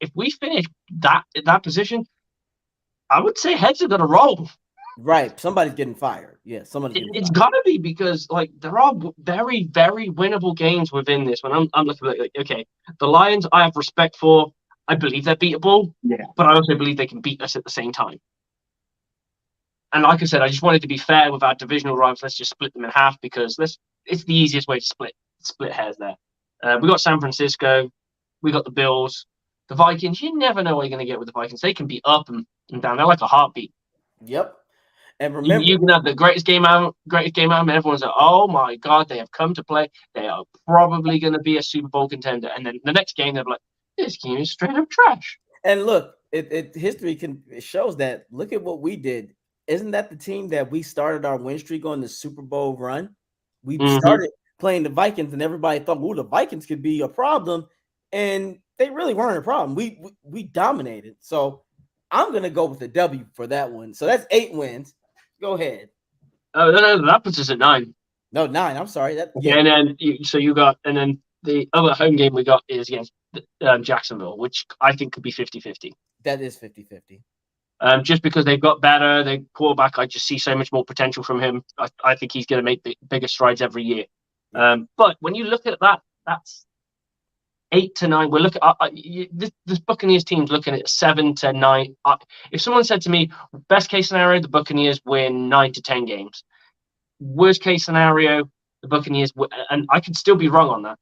if we finish that position? I would say heads are going to roll. Right, somebody's getting fired. Yeah, somebody's getting It's got to be, because there are very, very winnable games within this. When I'm looking at okay, the Lions I have respect for. I believe they're beatable, but I also believe they can beat us at the same time. And like I said, I just wanted to be fair with our divisional rivals. Let's just split them in half, because it's the easiest way to split hairs there. We got San Francisco, we got the Bills, the Vikings. You never know what you're going to get with the Vikings. They can be up and down. They're like a heartbeat. Yep. And remember, you can have the greatest game out, and everyone's like, "Oh my God, they have come to play. They are probably going to be a Super Bowl contender." And then the next game, they're like, "This game is straight up trash." And look, history shows that. Look at what we did. Isn't that the team that we started our win streak on, the Super Bowl run? We started playing the Vikings, and everybody thought, "Oh, the Vikings could be a problem," and they really weren't a problem. We dominated. So I'm gonna go with the W for that one. So that's 8 wins. Go ahead. Oh no, that puts us at 9. No, 9. I'm sorry. And then then the other home game we got is against Jacksonville, which I think could be 50-50. That is 50-50. Just because they've got better, their quarterback, I just see so much more potential from him. I think he's going to make bigger strides every year. But when you look at that, that's 8 to 9. We're looking at this Buccaneers team's looking at 7 to 9. If someone said to me, best case scenario, the Buccaneers win 9 to 10 games. Worst case scenario, the Buccaneers, and I could still be wrong on that.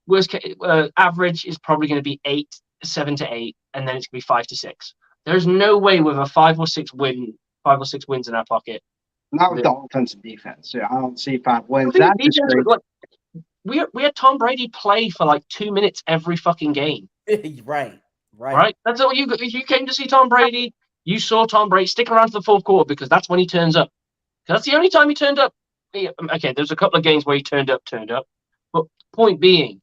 Worst case, average is probably going to be 7 to 8, and then it's going to be 5 to 6. There's no way with a 5 or 6 wins in our pocket. Not with the offensive defense. Yeah, I don't see 5 wins. That's great. We had Tom Brady play for 2 minutes every fucking game. Right. That's all you got. If you came to see Tom Brady, you saw Tom Brady stick around to the fourth quarter, because that's when he turns up. That's the only time he turned up. Okay, there's a couple of games where he turned up. But point being,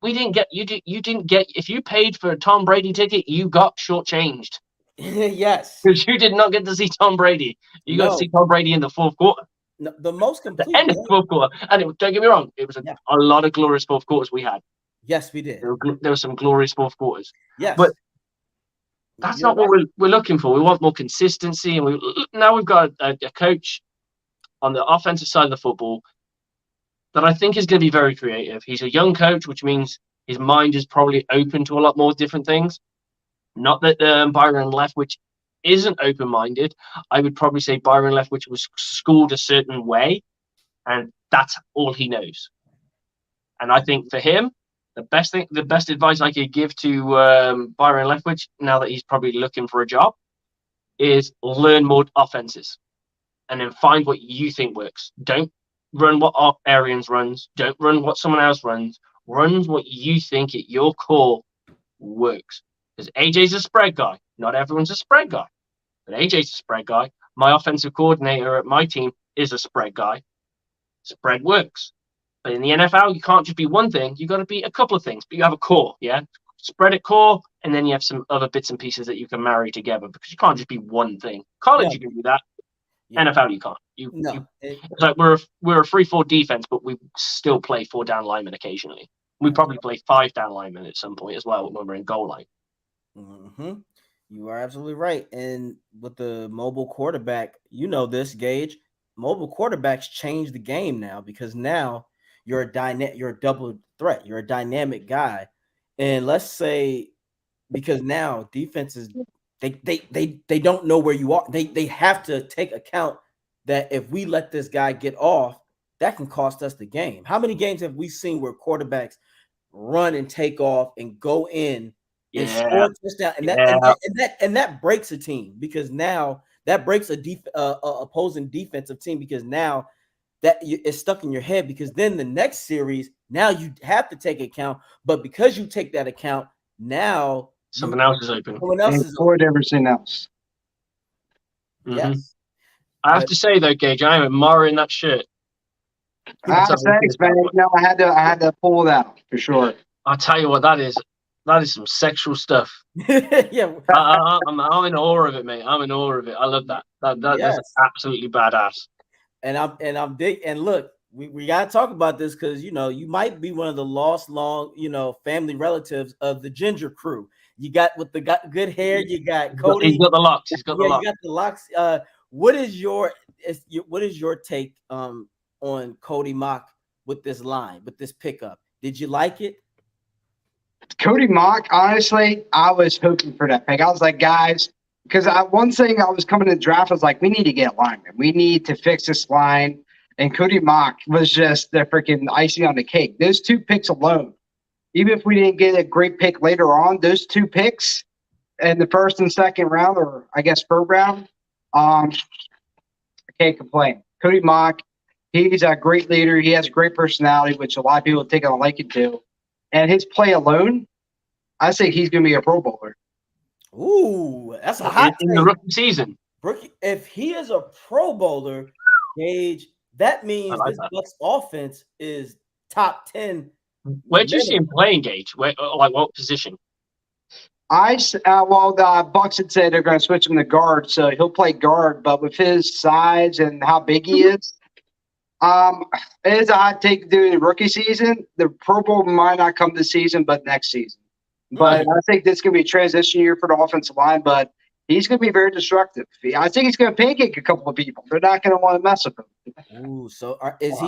we didn't get you didn't get, if you paid for a Tom Brady ticket, you got shortchanged. Yes, because you did not get to see Tom Brady. You got to see Tom Brady in the fourth quarter. No, the most complete. The end of the fourth quarter, and don't get me wrong, it was a lot of glorious fourth quarters we had. Yes, we did. There were some glorious fourth quarters. Yes, but that's not what we're looking for. We want more consistency, and now we've got a coach on the offensive side of the football that I think is going to be very creative. He's a young coach, which means his mind is probably open to a lot more different things. Not that Byron Leftwich isn't open-minded. I would probably say Byron Leftwich was schooled a certain way, and that's all he knows. And I think for him, the best advice I could give to Byron Leftwich, now that he's probably looking for a job, is learn more offenses, and then find what you think works. Don't run what Arians runs. Don't run what someone else runs. Run what you think at your core works. Because AJ's a spread guy. Not everyone's a spread guy, but AJ's a spread guy. My offensive coordinator at my team is a spread guy. Spread works. But in the NFL, you can't just be one thing. You got to be a couple of things. But you have a core, yeah? Spread at core, and then you have some other bits and pieces that you can marry together, because you can't just be one thing. College, you can do that. Yeah. NFL, you can't. It's like we're a 3-4 defense, but we still play 4 down linemen occasionally. We probably play 5 down linemen at some point as well when we're in goal line. Mm-hmm. You are absolutely right. And with the mobile quarterback, you know this, Gage. Mobile quarterbacks change the game now, because now you're a double threat. You're a dynamic guy. And let's say, because now defenses, they don't know where you are. They have to take account that if we let this guy get off, that can cost us the game. How many games have we seen where quarterbacks run and take off and go in and score a touchdown, and that breaks a team, because now that breaks a opposing defensive team, because now it's stuck in your head, because then the next series, now you have to take account, but because you take that account, now something else is open. Someone else is open. Everything else. Yes. I have to say though, Gage, I am admiring that shirt. Thanks, man. No, I had to pull it out for sure. I'll tell you what, that is some sexual stuff. Yeah, I'm in awe of it, mate. I'm in awe of it. I love that. That's absolutely badass. And I'm big. And look, we gotta talk about this, because you might be one of the lost long family relatives of the Ginger crew. You got good hair. You got Cody. He's got the locks. You got the locks. What is your take on Cody Mock with this line, with this pickup? Did you like it? Cody Mock, honestly, I was hoping for that pick. I was like, guys, because one thing I was coming to the draft, I was like, we need to get linemen. We need to fix this line. And Cody Mock was just the freaking icing on the cake. Those 2 picks alone, even if we didn't get a great pick later on, those 2 picks in the first and second round, or I guess third round, I can't complain. Cody Mock, he's a great leader. He has a great personality, which a lot of people take a liking to. And his play alone, I think he's going to be a Pro Bowler. Ooh, that's a hot in the rookie season. If he is a Pro Bowler, Gage, that means this Bucs offense is top 10. Where do you see him playing, Gage? Where, like what position? The Bucs had said they're going to switch him to guard, so he'll play guard. But with his size and how big he is, it is a hot take to do in the rookie season. The Pro Bowl might not come this season, but next season. But I think this is going to be a transition year for the offensive line, but he's going to be very destructive. I think he's going to pancake a couple of people. They're not going to want to mess with him. Ooh, so is he?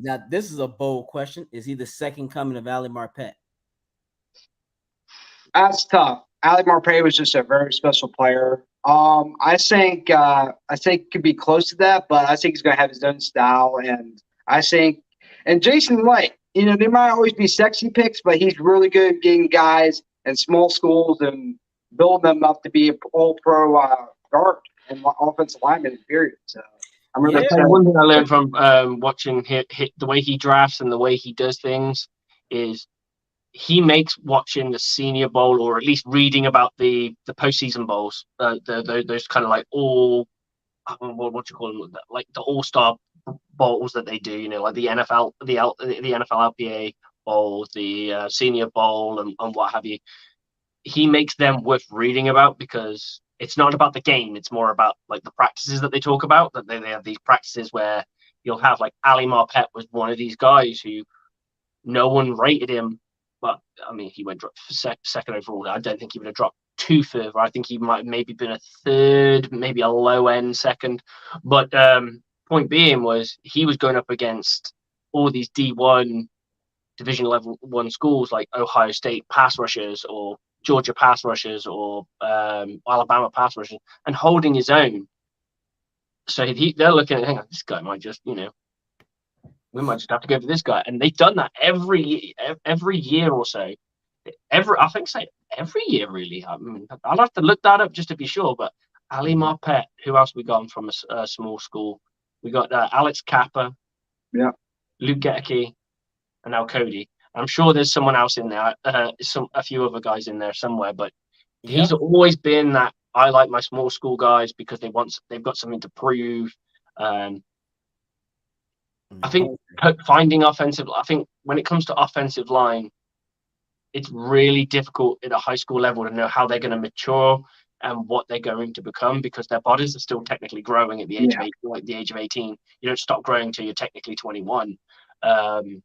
Now this is a bold question. Is he the second coming of Ali Marpet? That's tough. Ali Marpet was just a very special player. I think could be close to that, but I think he's going to have his own style, and Jason Light. There might always be sexy picks, but he's really good at getting guys in small schools and building them up to be an all-pro guard and offensive lineman, period. So I'm really excited. One thing I learned from watching the way he drafts and the way he does things is he makes watching the Senior Bowl, or at least reading about the postseason bowls, those kind of like what you call them, like the all-star bowls that they do, like the NFL, the NFL LPA bowl, the Senior Bowl, and what have you. He makes them worth reading about, because it's not about the game. It's more about like the practices that they talk about, that they have these practices where you'll have like Ali Marpet was one of these guys who no one rated him, but I mean, he went second overall. I don't think he would have dropped too further. I think he might have maybe been a third, maybe a low end second. But point being was he was going up against all these D1 division level 1 schools like Ohio State pass rushers, or Georgia pass rushers, or Alabama pass rushers, and holding his own. So they're looking at, hang on, this guy might just, we might just have to go for this guy. And they've done that every year or so. Every year, really. I mean, I'll have to look that up just to be sure. But Ali Marpet, who else we got from a small school? We got Alex Kappa, Luke Getke, and now Cody. I'm sure there's someone else in there, a few other guys in there somewhere. But he's always been that, I like my small school guys because they've got something to prove. I think finding offensive. I think when it comes to offensive line, it's really difficult at a high school level to know how they're going to mature and what they're going to become, because their bodies are still technically growing at the age of 18, like the age of 18. You don't stop growing until you're technically 21. And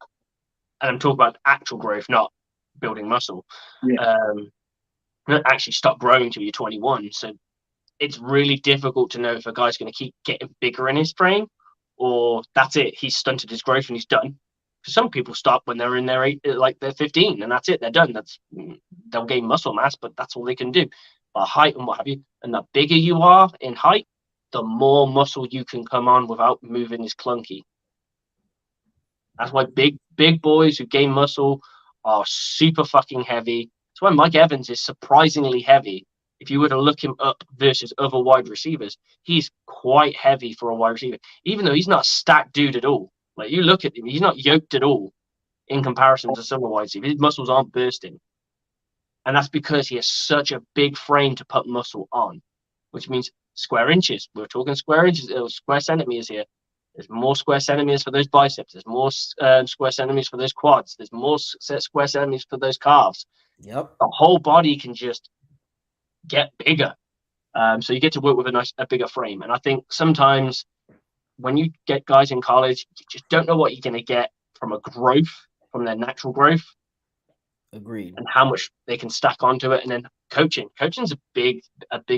I'm talking about actual growth, not building muscle. You don't actually stop growing until you're 21. So it's really difficult to know if a guy's going to keep getting bigger in his frame, or that's it. He's stunted his growth and he's done. Some people stop when they're in their they're 15, and that's it. They're done. They'll gain muscle mass, but that's all they can do. But height and what have you, and the bigger you are in height, the more muscle you can come on without moving is clunky. That's why big boys who gain muscle are super fucking heavy. That's why Mike Evans is surprisingly heavy. If you were to look him up versus other wide receivers, he's quite heavy for a wide receiver, even though he's not a stacked dude at all. Like, you look at him, he's not yoked at all in comparison to some wide receivers. His muscles aren't bursting. And that's because he has such a big frame to put muscle on, which means square inches. We're talking square inches, square centimeters here. There's more square centimeters for those biceps. There's more square centimeters for those quads. There's more square centimeters for those calves. Yep. The whole body can just get bigger. So you get to work with a bigger frame. And I think sometimes when you get guys in college, you just don't know what you're going to get from a growth, from their natural growth. Agreed. And how much they can stack onto it. And then coaching's a big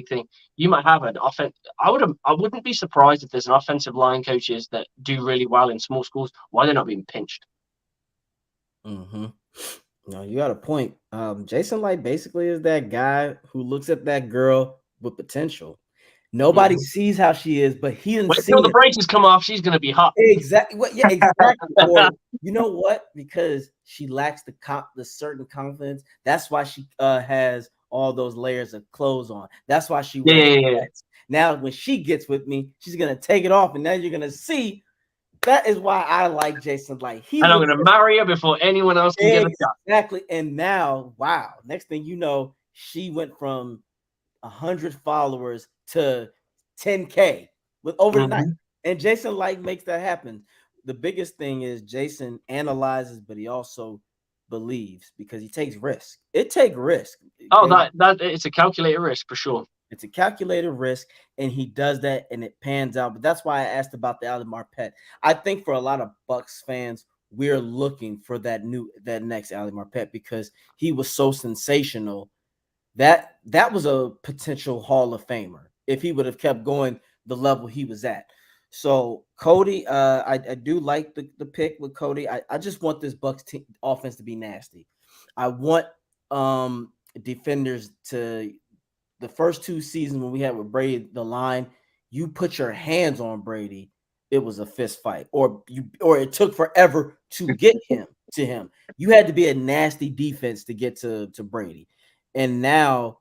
thing. You might have an offense. I wouldn't be surprised if there's an offensive line coaches that do really well in small schools. Why they're not being pinched? Mm-hmm. No, you got a point. Jason Light basically is that guy who looks at that girl with potential. Nobody sees how she is, but he didn't see until the braces come off, she's going to be hot. Exactly. Well, yeah, exactly. Or, you know what? Because she lacks the certain confidence. That's why she has all those layers of clothes on. That's why she wears sweats. Now, when she gets with me, she's gonna take it off, and then you're gonna see. That is why I like Jason Light. And I'm gonna marry her before anyone else can get a shot. Exactly. And now, wow! Next thing you know, she went from 100 followers to 10K with overnight. And Jason Light makes that happen. The biggest thing is Jason analyzes, but he also believes because he takes risk. It takes risk. Oh, that it's a calculated risk for sure. It's a calculated risk, and he does that, and it pans out. But that's why I asked about the Ali Marpet. I think for a lot of Bucs fans, we're looking for that next Ali Marpet because he was so sensational. That was a potential Hall of Famer if he would have kept going the level he was at. So Cody, I do like the pick with Cody. I just want this Bucs offense to be nasty. I want defenders to the first two seasons when we had with Brady the line. You put your hands on Brady, it was a fist fight, or it took forever to get to him. You had to be a nasty defense to get to Brady, and now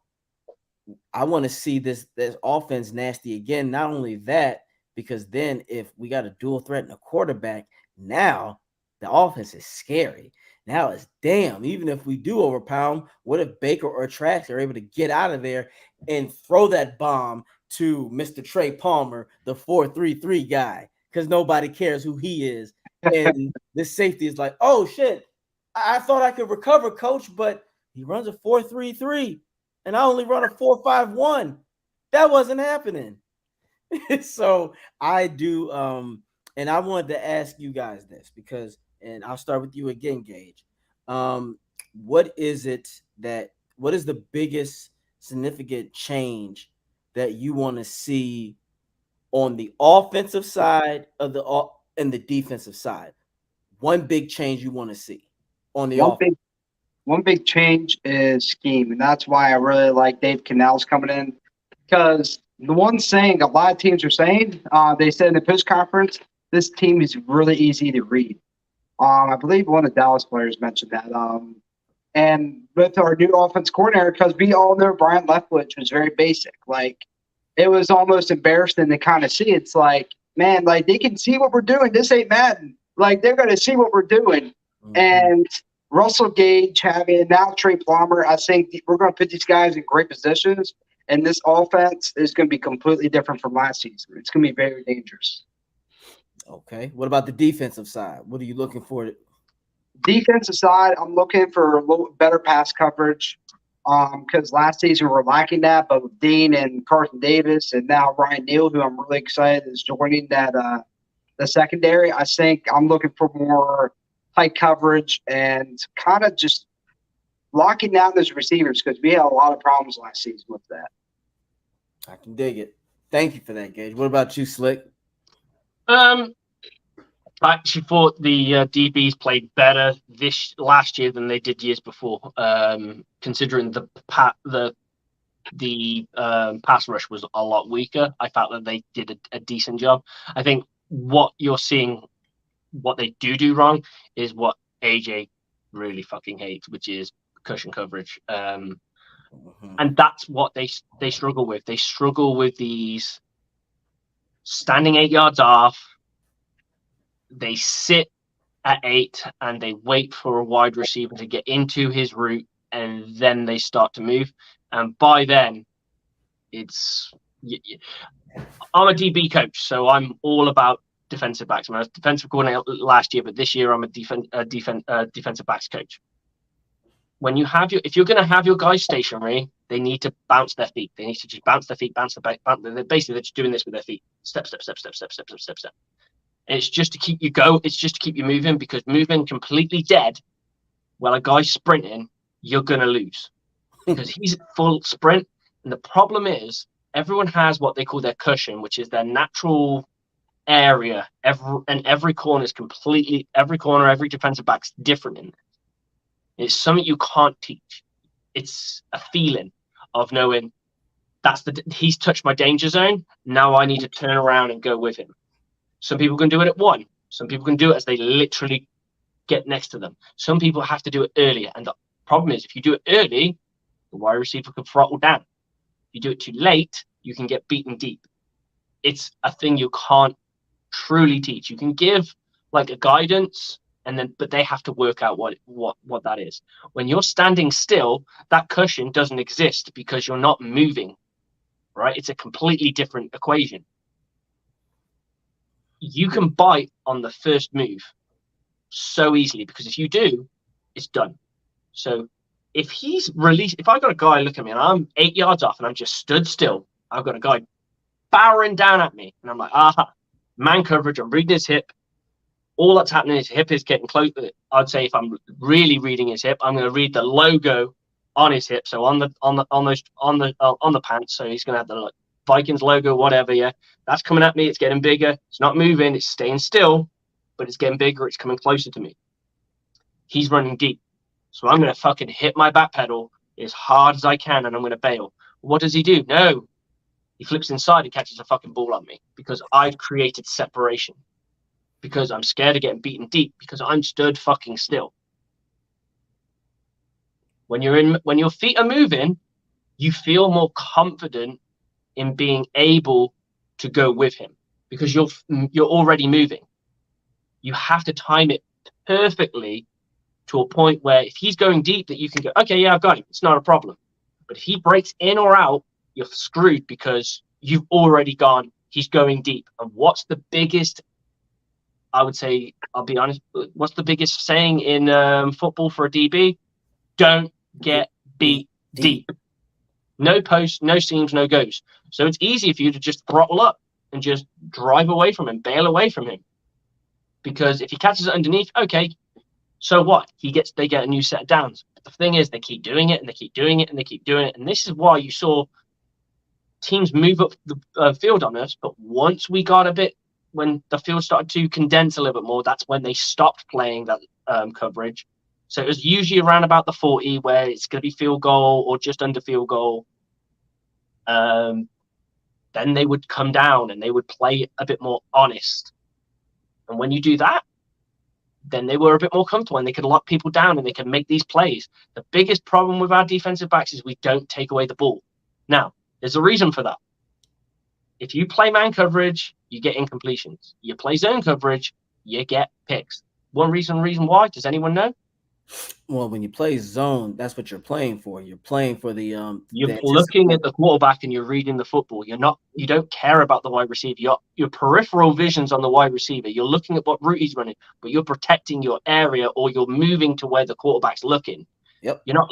I want to see this offense nasty again. Not only that. Because then if we got a dual threat and a quarterback, now the offense is scary. Now it's damn, even if we do overpound, what if Baker or Trask are able to get out of there and throw that bomb to Mr. Trey Palmer, the 4-3-3 guy, because nobody cares who he is. And this safety is like, oh shit, I thought I could recover, coach, but he runs a 4-3-3 and I only run a 4-5-1. That wasn't happening. So I do, and I wanted to ask you guys this because, and I'll start with you again, Gage. What is the biggest significant change that you want to see on the offensive side of and the defensive side? One big change you want to see on the offense. One big change is scheme, and that's why I really like Dave Cannell's coming in because the one saying a lot of teams are saying, they said in the post conference, this team is really easy to read. I believe one of the Dallas players mentioned that. And with our new offense coordinator, because we all know Brian Leftwich was very basic. Like, it was almost embarrassing to kind of see. It's like, man, like they can see what we're doing. This ain't Madden. Like, they're going to see what we're doing. And Russell Gage having now Trey Palmer, I think we're going to put these guys in great positions. And this offense is going to be completely different from last season. It's going to be very dangerous. Okay. What about the defensive side? What are you looking for? Defensive side, I'm looking for a little better pass coverage because last season we were lacking that. But with Dean and Carson Davis and now Ryan Neal, who I'm really excited is joining that the secondary, I think I'm looking for more tight coverage and kind of just locking down those receivers because we had a lot of problems last season with that. I can dig it. Thank you for that, Gage. What about you, Slick? I actually thought the DBs played better last year than they did years before. Considering the the pass rush was a lot weaker. I felt that they did a decent job. I think what you're seeing, what they do wrong, is what AJ really fucking hates, which is cushion coverage. And that's what they struggle with. They struggle with these standing 8 yards off. They sit at 8 and they wait for a wide receiver to get into his route, and then they start to move. And by then, I'm a DB coach, so I'm all about defensive backs. I was defensive coordinator last year, but this year I'm a defensive backs coach. When you have if you're going to have your guys stationary, they need to bounce their feet. They need to just bounce their feet, bounce the back. They're just doing this with their feet. Step, step, step, step, step, step, step, step, step. And it's just to keep you go. It's just to keep you moving, because moving completely dead while a guy's sprinting, you're going to lose because he's full sprint. And the problem is everyone has what they call their cushion, which is their natural area. Every corner is completely, every defensive back's different in this. It's something you can't teach. It's a feeling of knowing he's touched my danger zone. Now I need to turn around and go with him. Some people can do it at 1. Some people can do it as they literally get next to them. Some people have to do it earlier. And the problem is, if you do it early, the wide receiver can throttle down. If you do it too late, you can get beaten deep. It's a thing you can't truly teach. You can give like a guidance, but they have to work out what that is. When you're standing still, that cushion doesn't exist because you're not moving, right? It's a completely different equation. You can bite on the first move so easily, because if you do, it's done. So if he's released, if I got a guy look at me and I'm 8 yards off and I'm just stood still, I've got a guy powering down at me and I'm like, man coverage, I'm reading his hip. All that's happening is his hip is getting close. I'd say if I'm really reading his hip, I'm going to read the logo on his hip. So on the pants. So he's going to have the Vikings logo, whatever. Yeah, that's coming at me. It's getting bigger. It's not moving. It's staying still, but it's getting bigger. It's coming closer to me. He's running deep. So I'm going to fucking hit my back pedal as hard as I can, and I'm going to bail. What does he do? No, he flips inside and catches a fucking ball on me because I've created separation. Because I'm scared of getting beaten deep, because I'm stood fucking still. When your feet are moving, you feel more confident in being able to go with him because you're already moving. You have to time it perfectly to a point where if he's going deep, that you can go, okay, yeah, I've got him. It's not a problem. But if he breaks in or out, you're screwed because you've already gone. He's going deep. And what's the biggest? I would say, I'll be honest, what's the biggest saying in football for a DB? Don't get beat deep. No posts, no seams, no goes. So it's easy for you to just throttle up and just drive away from him, bail away from him. Because if he catches it underneath, okay, so what? They get a new set of downs. But the thing is, they keep doing it and they keep doing it and they keep doing it. And this is why you saw teams move up the field on us. But once we got when the field started to condense a little bit more, that's when they stopped playing that coverage. So it was usually around about the 40 where it's going to be field goal or just under field goal. Then they would come down and they would play a bit more honest. And when you do that, then they were a bit more comfortable and they could lock people down and they could make these plays. The biggest problem with our defensive backs is we don't take away the ball. Now, there's a reason for that. If you play man coverage, you get incompletions. You play zone coverage, you get picks. One reason why? Does anyone know? Well, when you play zone, that's what you're playing for. You're playing for the You're looking at the quarterback and you're reading the football. You don't care about the wide receiver. Your peripheral vision's on the wide receiver. You're looking at what route he's running, but you're protecting your area or you're moving to where the quarterback's looking. Yep. You're not.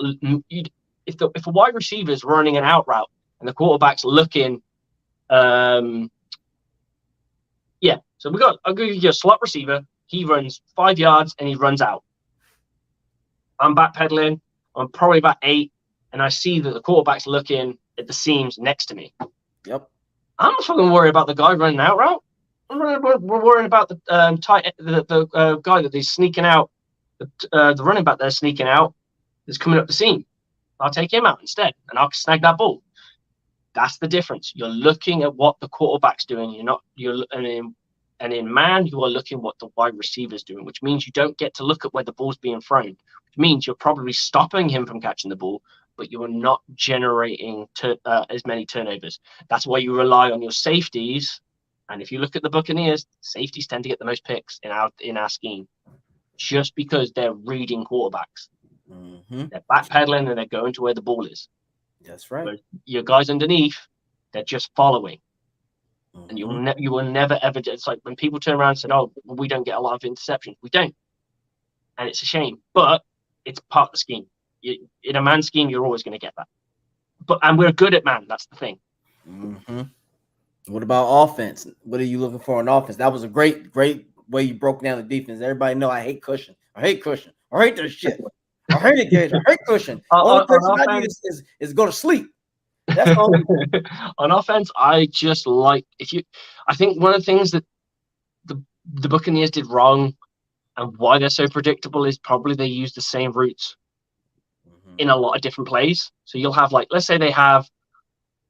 If a wide receiver is running an out route and the quarterback's looking. So I'll give you a slot receiver. He runs 5 yards and he runs out. I'm backpedaling. I'm probably about 8, and I see that the quarterback's looking at the seams next to me. Yep. I'm not fucking worried about the guy running out route. We're worrying about the guy that he's sneaking out, the running back that's sneaking out, that's coming up the seam. I'll take him out instead, and I'll snag that ball. That's the difference. You're looking at what the quarterback's doing. And in man, you are looking what the wide receiver's doing, which means you don't get to look at where the ball's being thrown, which means you're probably stopping him from catching the ball, but you're not generating as many turnovers. That's why you rely on your safeties. And if you look at the Buccaneers, safeties tend to get the most picks in our scheme, just because they're reading quarterbacks. Mm-hmm. They're backpedaling and they're going to where the ball is. That's right. But your guys underneath, they're just following. Mm-hmm. And you will never ever. It's like when people turn around and say, "Oh, we don't get a lot of interceptions." We don't, and it's a shame. But it's part of the scheme. In a man scheme, you're always going to get that. And we're good at man. That's the thing. Mm-hmm. What about offense? What are you looking for in offense? That was a great way you broke down the defense. Everybody know I hate cushion. I hate this shit. I hate it, guys. I hate cushion. Only person I need is go to sleep. That's all. On offense, I just like I think one of the things that the Buccaneers did wrong and why they're so predictable is probably they use the same routes in a lot of different plays. So you'll have, like, let's say they have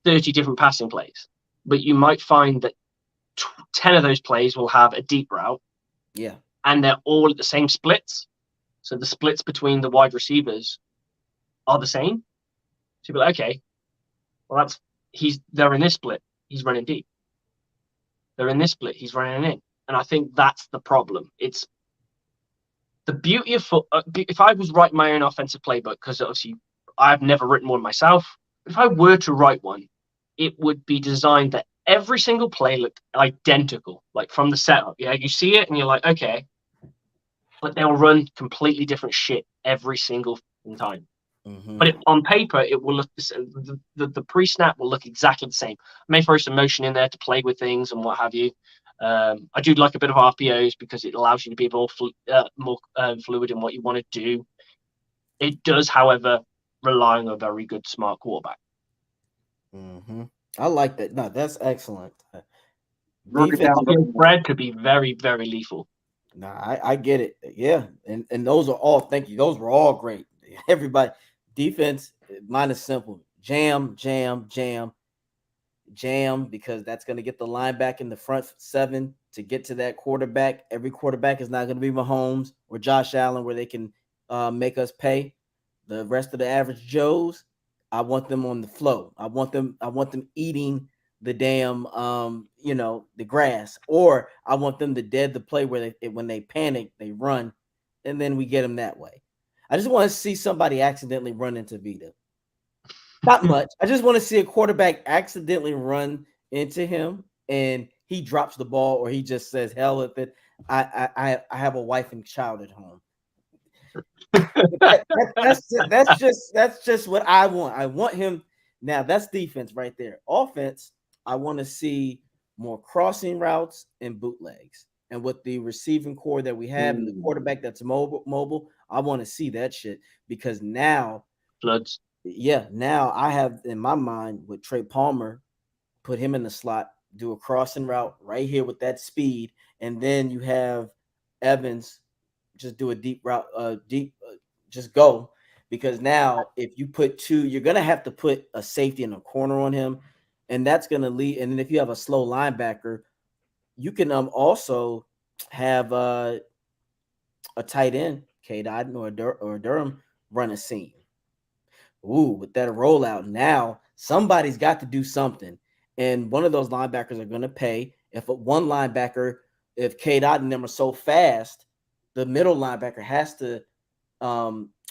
30 different passing plays, but you might find that 10 of those plays will have a deep route. Yeah. And they're all at the same splits. So the splits between the wide receivers are the same. So you'll be like, okay, well, they're in this split, he's running deep. They're in this split, he's running in. And I think that's the problem. It's the beauty of if I was writing my own offensive playbook, because obviously I've never written one myself, if I were to write one, it would be designed that every single play looked identical, like from the setup. Yeah, you see it and you're like, okay, but they'll run completely different shit every single time. Mm-hmm. But on paper, it will look the pre-snap will look exactly the same. I may throw some motion in there to play with things and what have you. I do like a bit of RPOs because it allows you to be more fluid in what you want to do. It does, however, rely on a very good, smart quarterback. Mm-hmm. I like that. No, that's excellent. Fred could be very, very lethal. Nah, I get it. Yeah, and those are all. Thank you. Those were all great. Everybody, defense. Mine is simple. Jam, because that's going to get the line back in the front seven to get to that quarterback. Every quarterback is not going to be Mahomes or Josh Allen, where they can make us pay. The rest of the average Joes, I want them on the flow. I want them eating the damn the grass, or I want them to dead the play where when they panic, they run, and then we get them that way. I just want to see somebody accidentally run into Vita. Not much. I just want to see a quarterback accidentally run into him and he drops the ball, or he just says, hell with it. I have a wife and child at home. That's just what I want. I want him. Now that's defense right there. Offense, I want to see more crossing routes and bootlegs. And with the receiving core that we have and the quarterback that's mobile, I want to see that shit, because now floods. Yeah, now I have in my mind with Trey Palmer, put him in the slot, do a crossing route right here with that speed, and then you have Evans just do a deep route, just go, because now if you put two, you're gonna have to put a safety in a corner on him, and that's gonna lead. And then if you have a slow linebacker, you can also have a tight end, K. Dodden or Durham, run a seam. Ooh, with that rollout, now somebody's got to do something. And one of those linebackers are going to pay. If K. Dot and them are so fast, the middle linebacker has to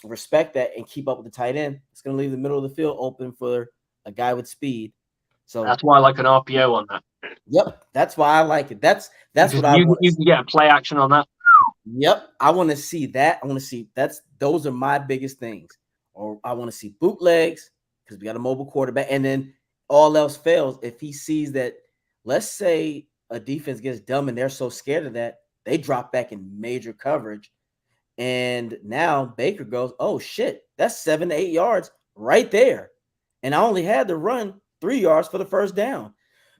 respect that and keep up with the tight end. It's going to leave the middle of the field open for a guy with speed. So that's why I like an RPO on that. Yep, that's why I like it. That's what I want. You can get a play action on that. Yep, I want to see that. I want to see those are my biggest things. Or I want to see bootlegs, because we got a mobile quarterback. And then all else fails, if he sees that, let's say a defense gets dumb and they're so scared of that, they drop back in major coverage. And now Baker goes, oh, shit, that's 7 to 8 yards right there. And I only had to run 3 yards for the first down.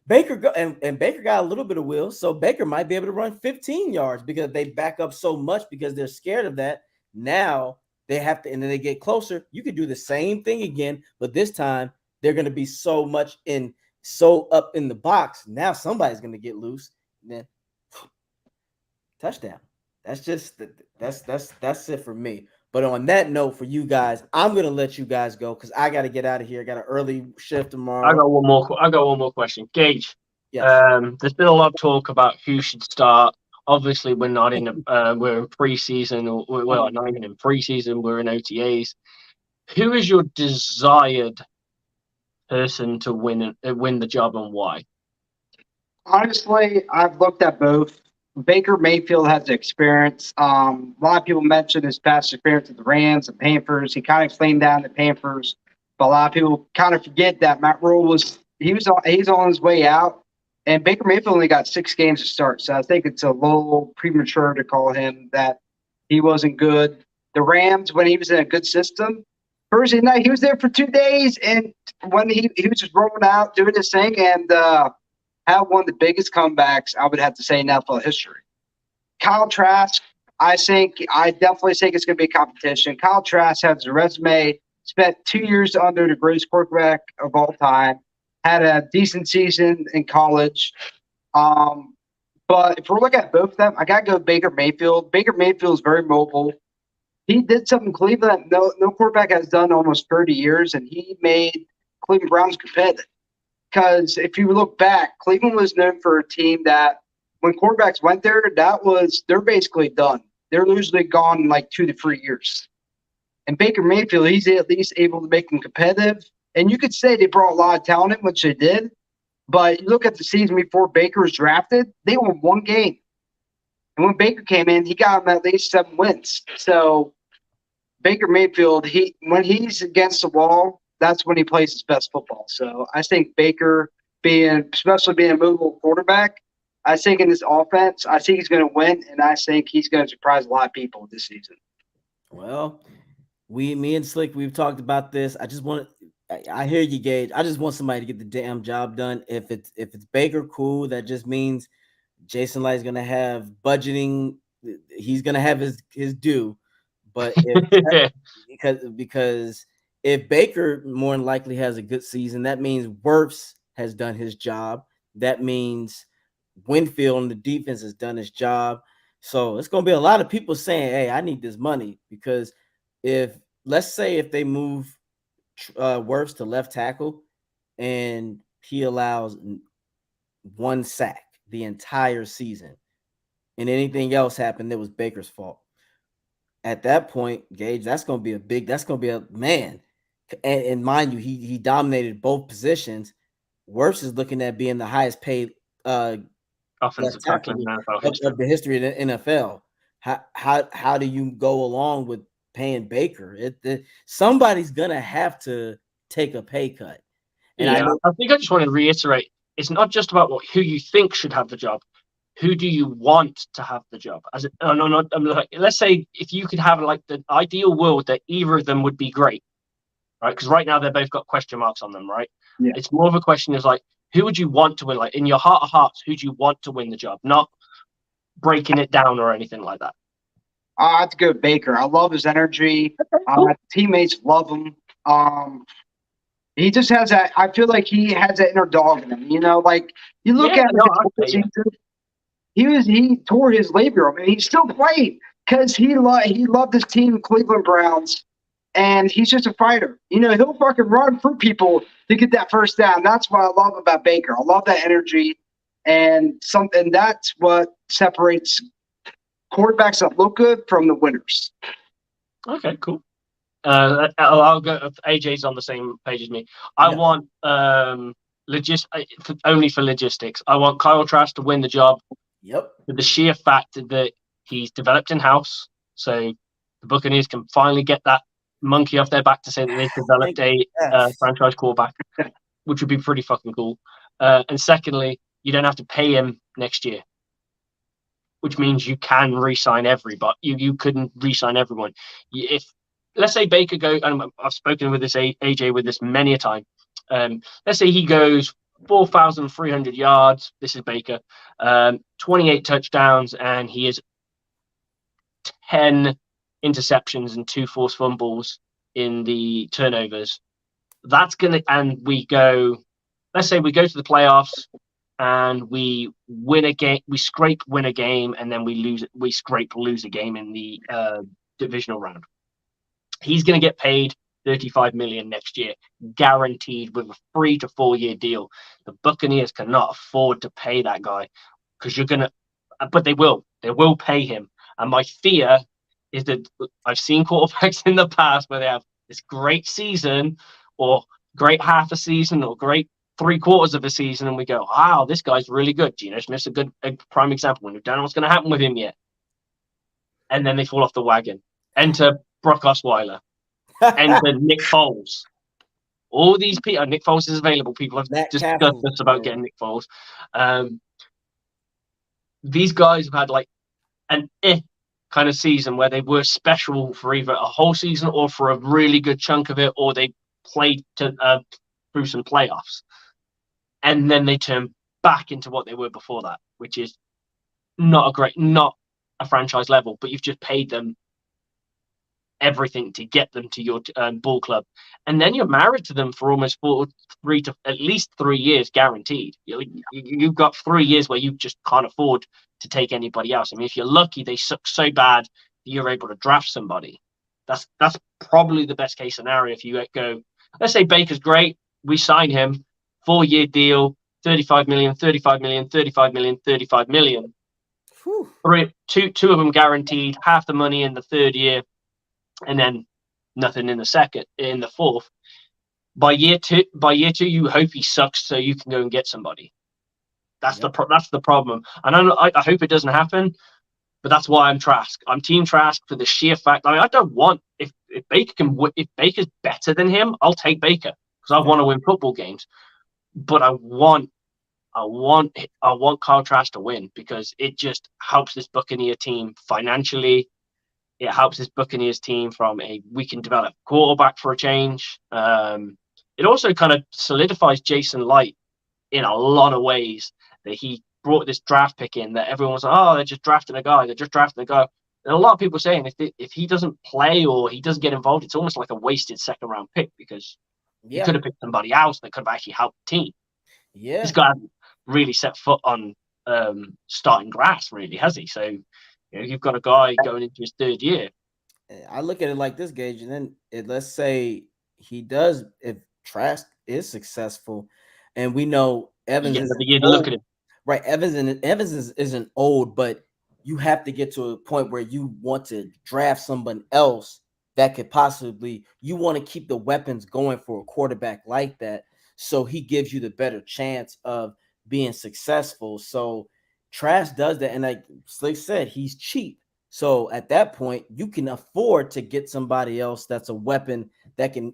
Baker Baker got a little bit of will, so Baker might be able to run 15 yards because they back up so much because they're scared of that. Now they have to, and then they get closer. You could do the same thing again, but this time they're going to be so up in the box. Now somebody's going to get loose. And then touchdown. That's it for me. But on that note, for you guys, I'm gonna let you guys go because I got to get out of here. I got an early shift tomorrow. I got one more question, Gage. Yes. There's been a lot of talk about who should start. Obviously, we're not in we're in preseason, or well, not even in preseason. We're in OTAs. Who is your desired person to win the job, and why? Honestly, I've looked at both. Baker Mayfield has experience. A lot of people mention his past experience with the Rams and Panthers. He kind of flamed down the Panthers, but a lot of people kind of forget that Matt Rule he's on his way out, and Baker Mayfield only got 6 games to start. So I think it's a little premature to call him that he wasn't good. The Rams, when he was in a good system, Thursday night he was there for 2 days, and when he was just rolling out, doing his thing, and had one of the biggest comebacks, I would have to say, in NFL history. Kyle Trask, I definitely think it's going to be a competition. Kyle Trask has a resume, spent 2 years under the greatest quarterback of all time, had a decent season in college. But if we're looking at both of them, I got to go Baker Mayfield. Baker Mayfield is very mobile. He did something in Cleveland that no quarterback has done in almost 30 years, and he made Cleveland Browns competitive. Because if you look back, Cleveland was known for a team that when quarterbacks went there, they're basically done. They're usually gone in like 2 to 3 years. And Baker Mayfield, he's at least able to make them competitive. And you could say they brought a lot of talent in, which they did. But you look at the season before Baker was drafted, they won 1 game. And when Baker came in, he got them at least 7 wins. So Baker Mayfield, when he's against the wall, that's when he plays his best football. So I think Baker, especially being a mobile quarterback, I think in this offense, I think he's going to win, and I think he's going to surprise a lot of people this season. Well, me and Slick, we've talked about this. I hear you, Gage. I just want somebody to get the damn job done. If it's Baker, cool. That just means Jason Light is going to have budgeting. He's going to have his due. But because if Baker more than likely has a good season, that means Wirfs has done his job. That means Winfield and the defense has done his job. So it's going to be a lot of people saying, hey, I need this money. Because let's say if they move Wirfs to left tackle and he allows 1 sack the entire season and anything else happened, it was Baker's fault. At that point, Gage, that's going to be a man. And mind you, he dominated both positions. Wirfs is looking at being the highest paid offensive tackle of the history of the NFL. How do you go along with paying Baker? Somebody's gonna have to take a pay cut. And I think I just want to reiterate: it's not just about who you think should have the job. Who do you want to have the job? Let's say if you could have like the ideal world that either of them would be great. Right, because right now they've both got question marks on them, right? Yeah. It's more of a question is like, who would you want to win? Like in your heart of hearts, who do you want to win the job? Not breaking it down or anything like that. I have to go Baker. I love his energy. Cool. Teammates love him. He just has that. I feel like he has that inner dog in him. You know, like you look at him. He tore his labrum, and he still played because he loved his team, Cleveland Browns. And he's just a fighter. You know, he'll fucking run through people to get that first down. That's what I love about Baker. I love that energy. And that's what separates quarterbacks that look good from the winners. Okay, cool. I'll go. AJ's on the same page as me. I want only for logistics. I want Kyle Trask to win the job. Yep. For the sheer fact that he's developed in-house. So the Buccaneers can finally get that monkey off their back to say that they've developed a franchise quarterback, which would be pretty fucking cool. And secondly, you don't have to pay him next year, which means you can re-sign everybody. You couldn't re-sign everyone. If let's say Baker goes, and I've spoken with this AJ with this many a time. Let's say he goes 4,300 yards. This is Baker, 28 touchdowns, and he is 10 interceptions and 2 forced fumbles in the turnovers. That's gonna, and we go. Let's say we go to the playoffs and we win a game, we scrape win a game, and then we lose. We scrape lose a game in the divisional round. He's going to get paid 35 million next year, guaranteed with a 3 to 4 year deal. The Buccaneers cannot afford to pay that guy because you're going to, but they will. They will pay him. And my fear is that I've seen quarterbacks in the past where they have this great season or great half a season or great 3/4 of a season, and we go, wow, this guy's really good. Geno Smith's a prime example. We don't know what's going to happen with him yet. And then they fall off the wagon. Enter Brock Osweiler. Enter Nick Foles. All these people, Nick Foles is available. People have discussed this about getting Nick Foles. These guys have had like an kind of season where they were special for either a whole season or for a really good chunk of it, or they played to through some playoffs, and then they turn back into what they were before that, which is not a franchise level, but you've just paid them everything to get them to your ball club, and then you're married to them for almost 3 to at least 3 years guaranteed. You've got 3 years where you just can't afford to take anybody else. I mean, if you're lucky, they suck so bad that you're able to draft somebody. That's probably the best case scenario. If you go, let's say Baker's great, we sign him, 4-year deal, 35 million, 35 million, 35 million, 35 million. Two of them guaranteed, half the money in the 3rd year, and then nothing in the 4th. By year two, you hope he sucks so you can go and get somebody. That's the problem. And I hope it doesn't happen, but that's why I'm Trask. I'm Team Trask for the sheer fact. I mean, I don't want if Baker's better than him, I'll take Baker because I want to win football games. But I want Kyle Trask to win because it just helps this Buccaneer team financially. It helps this Buccaneers team we can develop quarterback for a change. It also kind of solidifies Jason Light in a lot of ways that he brought this draft pick in that everyone was like, oh, they're just drafting a guy. And a lot of people saying if he doesn't play or he doesn't get involved, it's almost like a wasted 2nd round pick because you could have picked somebody else that could have actually helped the team. Yeah, this guy hasn't really set foot on starting grass, really, has he? So you've got a guy going into his 3rd year. I look at it like this, Gage, and then let's say he does. If Trask is successful, and we know Evans is the year to look at him. Right, Evans isn't old, but you have to get to a point where you want to draft someone else that could possibly. You want to keep the weapons going for a quarterback like that, so he gives you the better chance of being successful. So Trask does that, and like Slick said, he's cheap. So at that point, you can afford to get somebody else that's a weapon that can,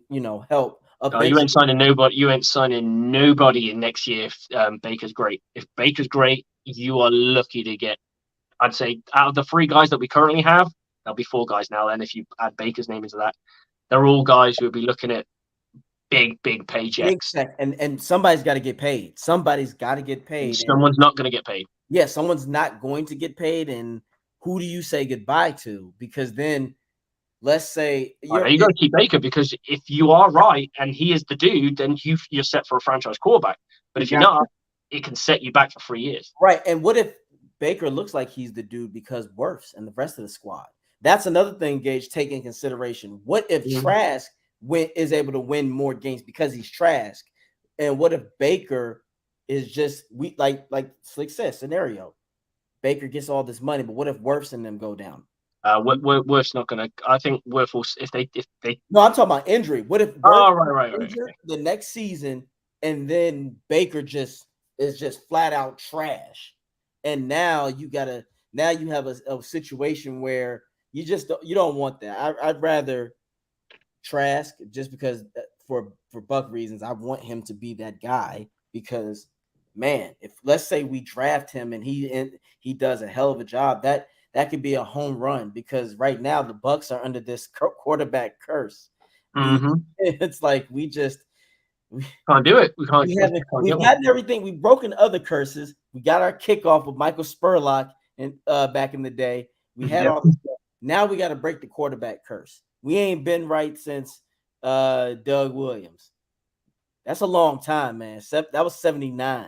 help. You ain't signing nobody. You ain't signing nobody in next year if Baker's great. If Baker's great, you are lucky to get. I'd say out of the 3 guys that we currently have, there'll be 4 guys now. Then if you add Baker's name into that, they're all guys who will be looking at big paychecks. And somebody's got to get paid. Somebody's got to get paid. Someone's not going to get paid. Yeah, someone's not going to get paid. And who do you say goodbye to? Because then, let's say you got to keep Baker because if you are right and he is the dude, then you're set for a franchise quarterback. But if you're not, it can set you back for 3 years. Right. And what if Baker looks like he's the dude because Wirfs and the rest of the squad? That's another thing, Gage, take in consideration. What if Trask is able to win more games because he's Trask? And what if Baker is just like Slick says, scenario? Baker gets all this money, but what if Wirfs and them go down? Wirfs not going to. I think Wirfs will, if they. No, I'm talking about injury. What if Wirfs injured the next season and then Baker is just flat out trash, and now you have a situation where you don't want that. I'd rather Trask just because for Buck reasons. I want him to be that guy because, man, if let's say we draft him and he does a hell of a job, that could be a home run because right now the Bucs are under this quarterback curse. Mm-hmm. It's like we can't do it. We've gotten everything. We've broken other curses. We got our kickoff with Michael Spurlock and back in the day. We had all this stuff. Now we got to break the quarterback curse. We ain't been right since Doug Williams. That's a long time, man. That was 79.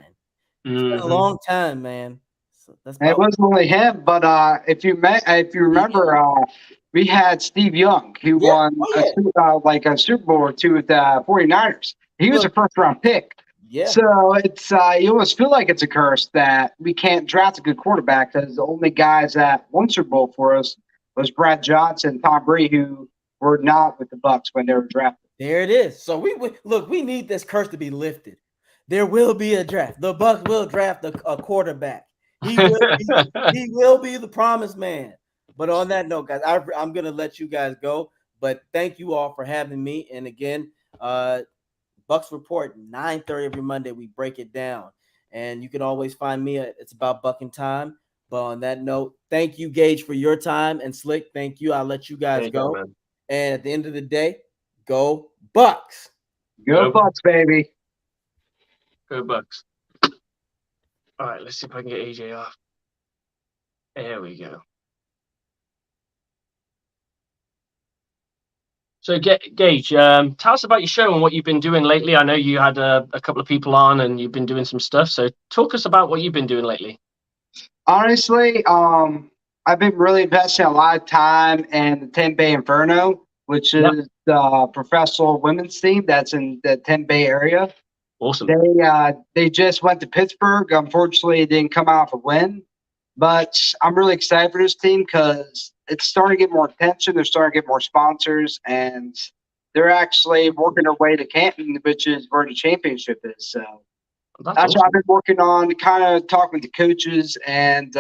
It's been a Mm-hmm. long time, man. So that's And it about wasn't only him, but if you remember, we had Steve Young, who yeah. won Oh yeah. like a Super Bowl or two with the 49ers. He was a Look, first round pick. yeah. So it's you almost feel like it's a curse that we can't draft a good quarterback because the only guys that won Super Bowl for us was Brad Johnson, Tom Brady, who were not with the Bucs when they were drafted. There it is. So we look. We need this curse to be lifted. There will be a draft. The Bucs will draft a quarterback. He will be. He will be the promised man. But on that note, guys, I'm gonna let you guys go. But thank you all for having me. And again, Bucs Report 9:30 every Monday. We break it down, and you can always find me at It's About Bucking Time. But on that note, thank you, Gage, for your time, and Slick, thank you. I'll let you guys go. Man. And at the end of the day, go Bucks. Go Bucs, baby. Go Bucks. All right, let's see if I can get AJ off. There we go. So, Gage, tell us about your show and what you've been doing lately. I know you had a couple of people on and you've been doing some stuff. So, talk us about what you've been doing lately. Honestly, I've been really investing a lot of time in the Tampa Bay Inferno, which is the professional women's team that's in the Tampa Bay area. Awesome. They just went to Pittsburgh. Unfortunately, it didn't come out with a win. But I'm really excited for this team because it's starting to get more attention. They're starting to get more sponsors, and they're actually working their way to Canton, which is where the championship is. So that's awesome. what I've been working on, kind of talking with the coaches and,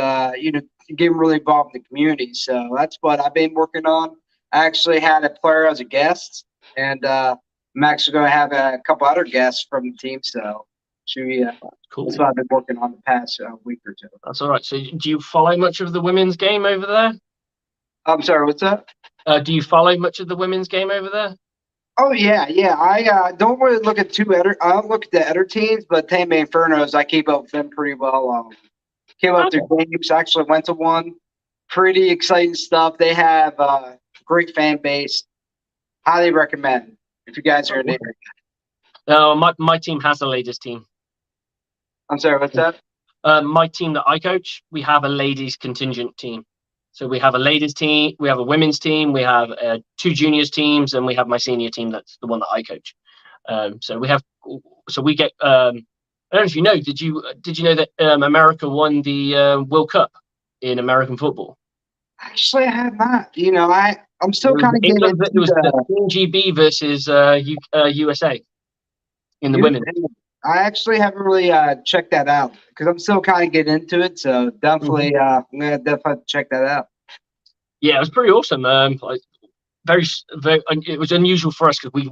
getting really involved in the community. So that's what I've been working on. I actually had a player as a guest, and I'm actually going to have a couple other guests from the team. So cool. That's what I've been working on the past week or two. That's all right. So do you follow much of the women's game over there? I'm sorry, what's that? Do you follow much of the women's game over there? Oh yeah. I don't really look at I don't look at the other teams, but Tampa Bay Infernos, I keep up with them pretty well. Keep up their games. I actually went to one. Pretty exciting stuff. They have a great fan base. Highly recommend if you guys are in the area. No, my team has a ladies team. I'm sorry, what's that? My team that I coach, we have a ladies contingent team. So we have a ladies team, we have a women's team, we have 2 juniors teams, and we have my senior team. That's the one that I coach. So we get. I don't know if you know. Did you know that America won the World Cup in American football? Actually, I have not. I'm still kind of getting into it was the GB versus USA in the women. I actually haven't really checked that out because I'm still kind of getting into it. So definitely, I'm gonna definitely check that out. Yeah, it was pretty awesome. Very, it was unusual for us because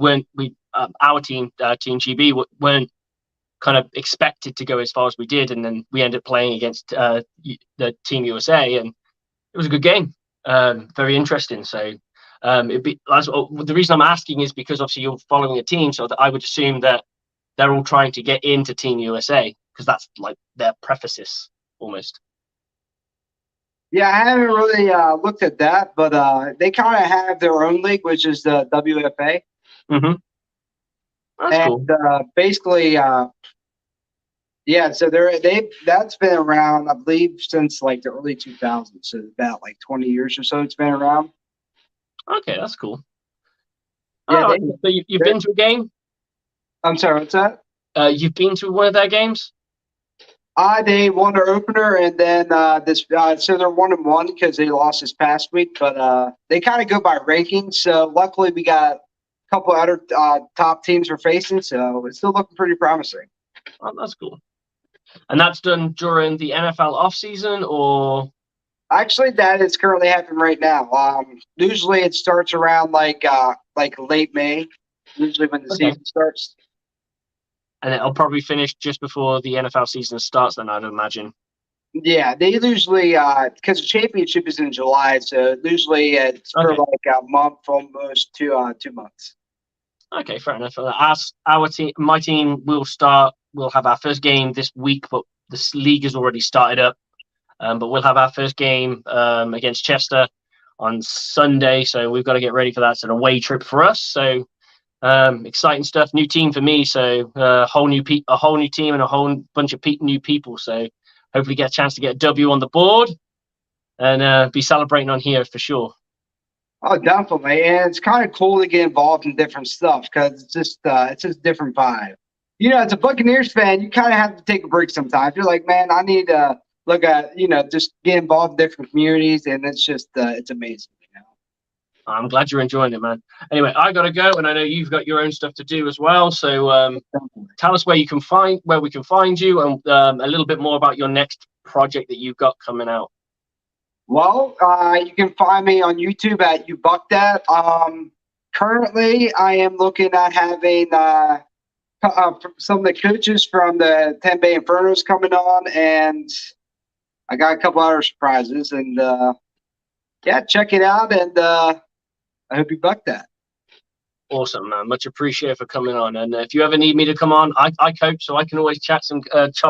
our team, Team GB, weren't kind of expected to go as far as we did, and then we ended up playing against the Team USA, and it was a good game. Very interesting. So, the reason I'm asking is because obviously you're following a team, so that I would assume that they're all trying to get into Team USA because that's like their prefaces almost. Yeah, I haven't really looked at that, but they kind of have their own league, which is the WFA. Mm-hmm. That's cool. Basically, so that's been around, I believe, since like the early 2000s, so about like 20 years or so it's been around. Okay, that's cool. Yeah, so you've been to a game? I'm sorry, what's that? You've been to one of their games? They won their opener, and then so they're 1-1 because they lost this past week. But they kind of go by rankings. So luckily, we got a couple other top teams we're facing. So it's still looking pretty promising. Oh, that's cool. And that's done during the NFL offseason, or? Actually, that is currently happening right now. Usually, it starts around like late May. Usually, when the season starts. And it'll probably finish just before the NFL season starts, then I'd imagine. Yeah, they usually, because the championship is in July, so usually it's for like a month, almost 2 months. Okay, fair enough. My team will we'll have our first game this week, but this league has already started up. But we'll have our first game against Chester on Sunday, so we've got to get ready for that. It's an away trip for us, so Exciting stuff. New team for me, so a whole new team and a whole bunch of new people. So hopefully get a chance to get a W on the board and be celebrating on here for sure. Oh, definitely, and it's kind of cool to get involved in different stuff because it's just different vibe. As a Buccaneers fan, you kind of have to take a break sometimes. You're like, man, I need to look at just get involved in different communities, and it's just it's amazing. I'm glad you're enjoying it, man. Anyway, I gotta go, and I know you've got your own stuff to do as well. So tell us where we can find you, and a little bit more about your next project that you've got coming out. Well, you can find me on YouTube at You Buck That. Currently, I am looking at having some of the coaches from the 10 Bay Infernos coming on, and I got a couple other surprises. And yeah, check it out, and I hope you buck that. Awesome, man. Much appreciated for coming on. And if you ever need me to come on, I coach, so I can always chop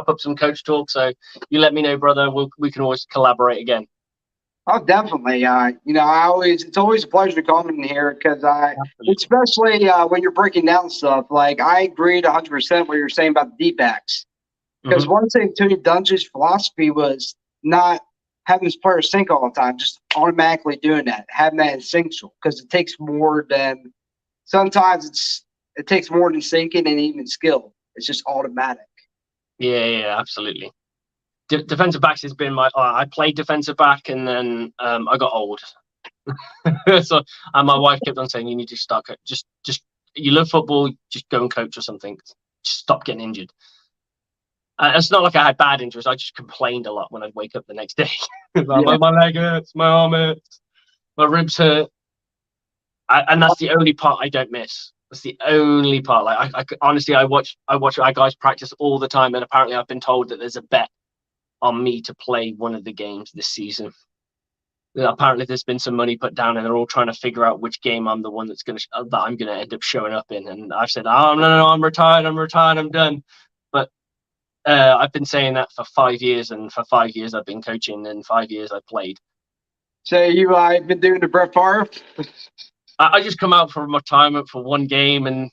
up some coach talk. So you let me know, brother. We can always collaborate again. Oh, definitely. It's always a pleasure to come in here because especially when you're breaking down stuff. Like I agreed 100% what you're saying about the D-backs. Because one thing Tony Dungy's philosophy was not having his players sink all the time, just automatically doing that, having that instinctual. Because it takes more than sometimes it takes more than sinking and even skill. It's just automatic. Yeah, absolutely. Defensive backs has been I played defensive back and then I got old. So my wife kept on saying, you need to start just you love football, just go and coach or something. Just stop getting injured. It's not like I had bad injuries. I just complained a lot when I'd wake up the next day. My leg hurts, my arm hurts, my ribs hurt. And that's the only part I don't miss. That's the only part. Like I honestly, I watch our guys practice all the time, and apparently I've been told that there's a bet on me to play one of the games this season. Apparently there's been some money put down and they're all trying to figure out which game I'm the one that I'm gonna end up showing up in. And I've said, oh no, I'm retired, I'm done. But I've been saying that for 5 years, and for 5 years I've been coaching, and 5 years I've played. So I've been doing the Brett Favre. I just come out from retirement for one game, and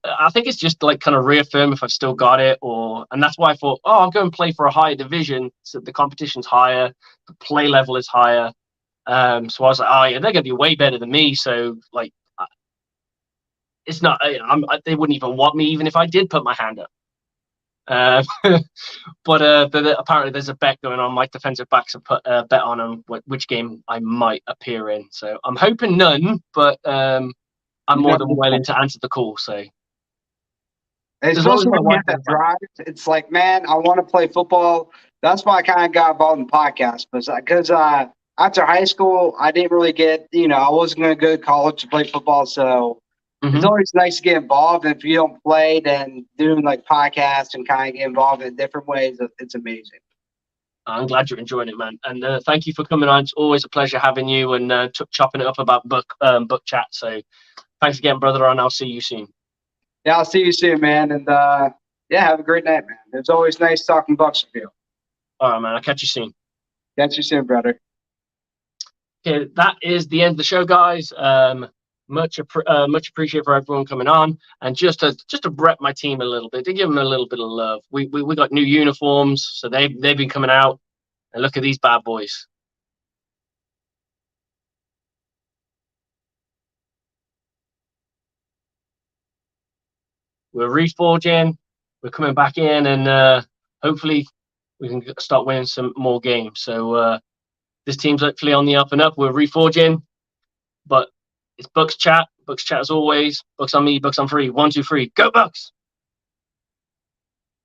I think it's just like kind of reaffirm if I've still got it, and that's why I thought, I'll go and play for a higher division, so the competition's higher, the play level is higher. So I was like, yeah, they're gonna be way better than me. So like, it's not. They wouldn't even want me even if I did put my hand up. But apparently there's a bet going on. My defensive backs have put a bet on which game I might appear in. So I'm hoping none, but I'm more than willing to answer the call. So especially when you have that drive, it's like, man, I want to play football. That's why I kind of got involved in podcasts, because after high school, I didn't really get, I wasn't going to go to college to play football, so. It's always nice to get involved. And if you don't play, then doing like podcasts and kind of get involved in different ways, it's amazing. I'm glad you're enjoying it, man. And thank you for coming on. It's always a pleasure having you and chopping it up about book chat. So thanks again, brother, and I'll see you soon. Yeah, I'll see you soon, man. And have a great night, man. It's always nice talking Bucs with you. All right, man. I'll catch you soon. Catch you soon, brother. Okay, that is the end of the show, guys. Much appreciated for everyone coming on, and just to rep my team a little bit, to give them a little bit of love. We got new uniforms, so they've been coming out, and look at these bad boys. We're reforging, we're coming back in, and hopefully we can start winning some more games. So this team's hopefully on the up and up. We're reforging, but it's Bucs chat as always. Bucs on me, Bucs on free. 1, 2, 3, go Bucs!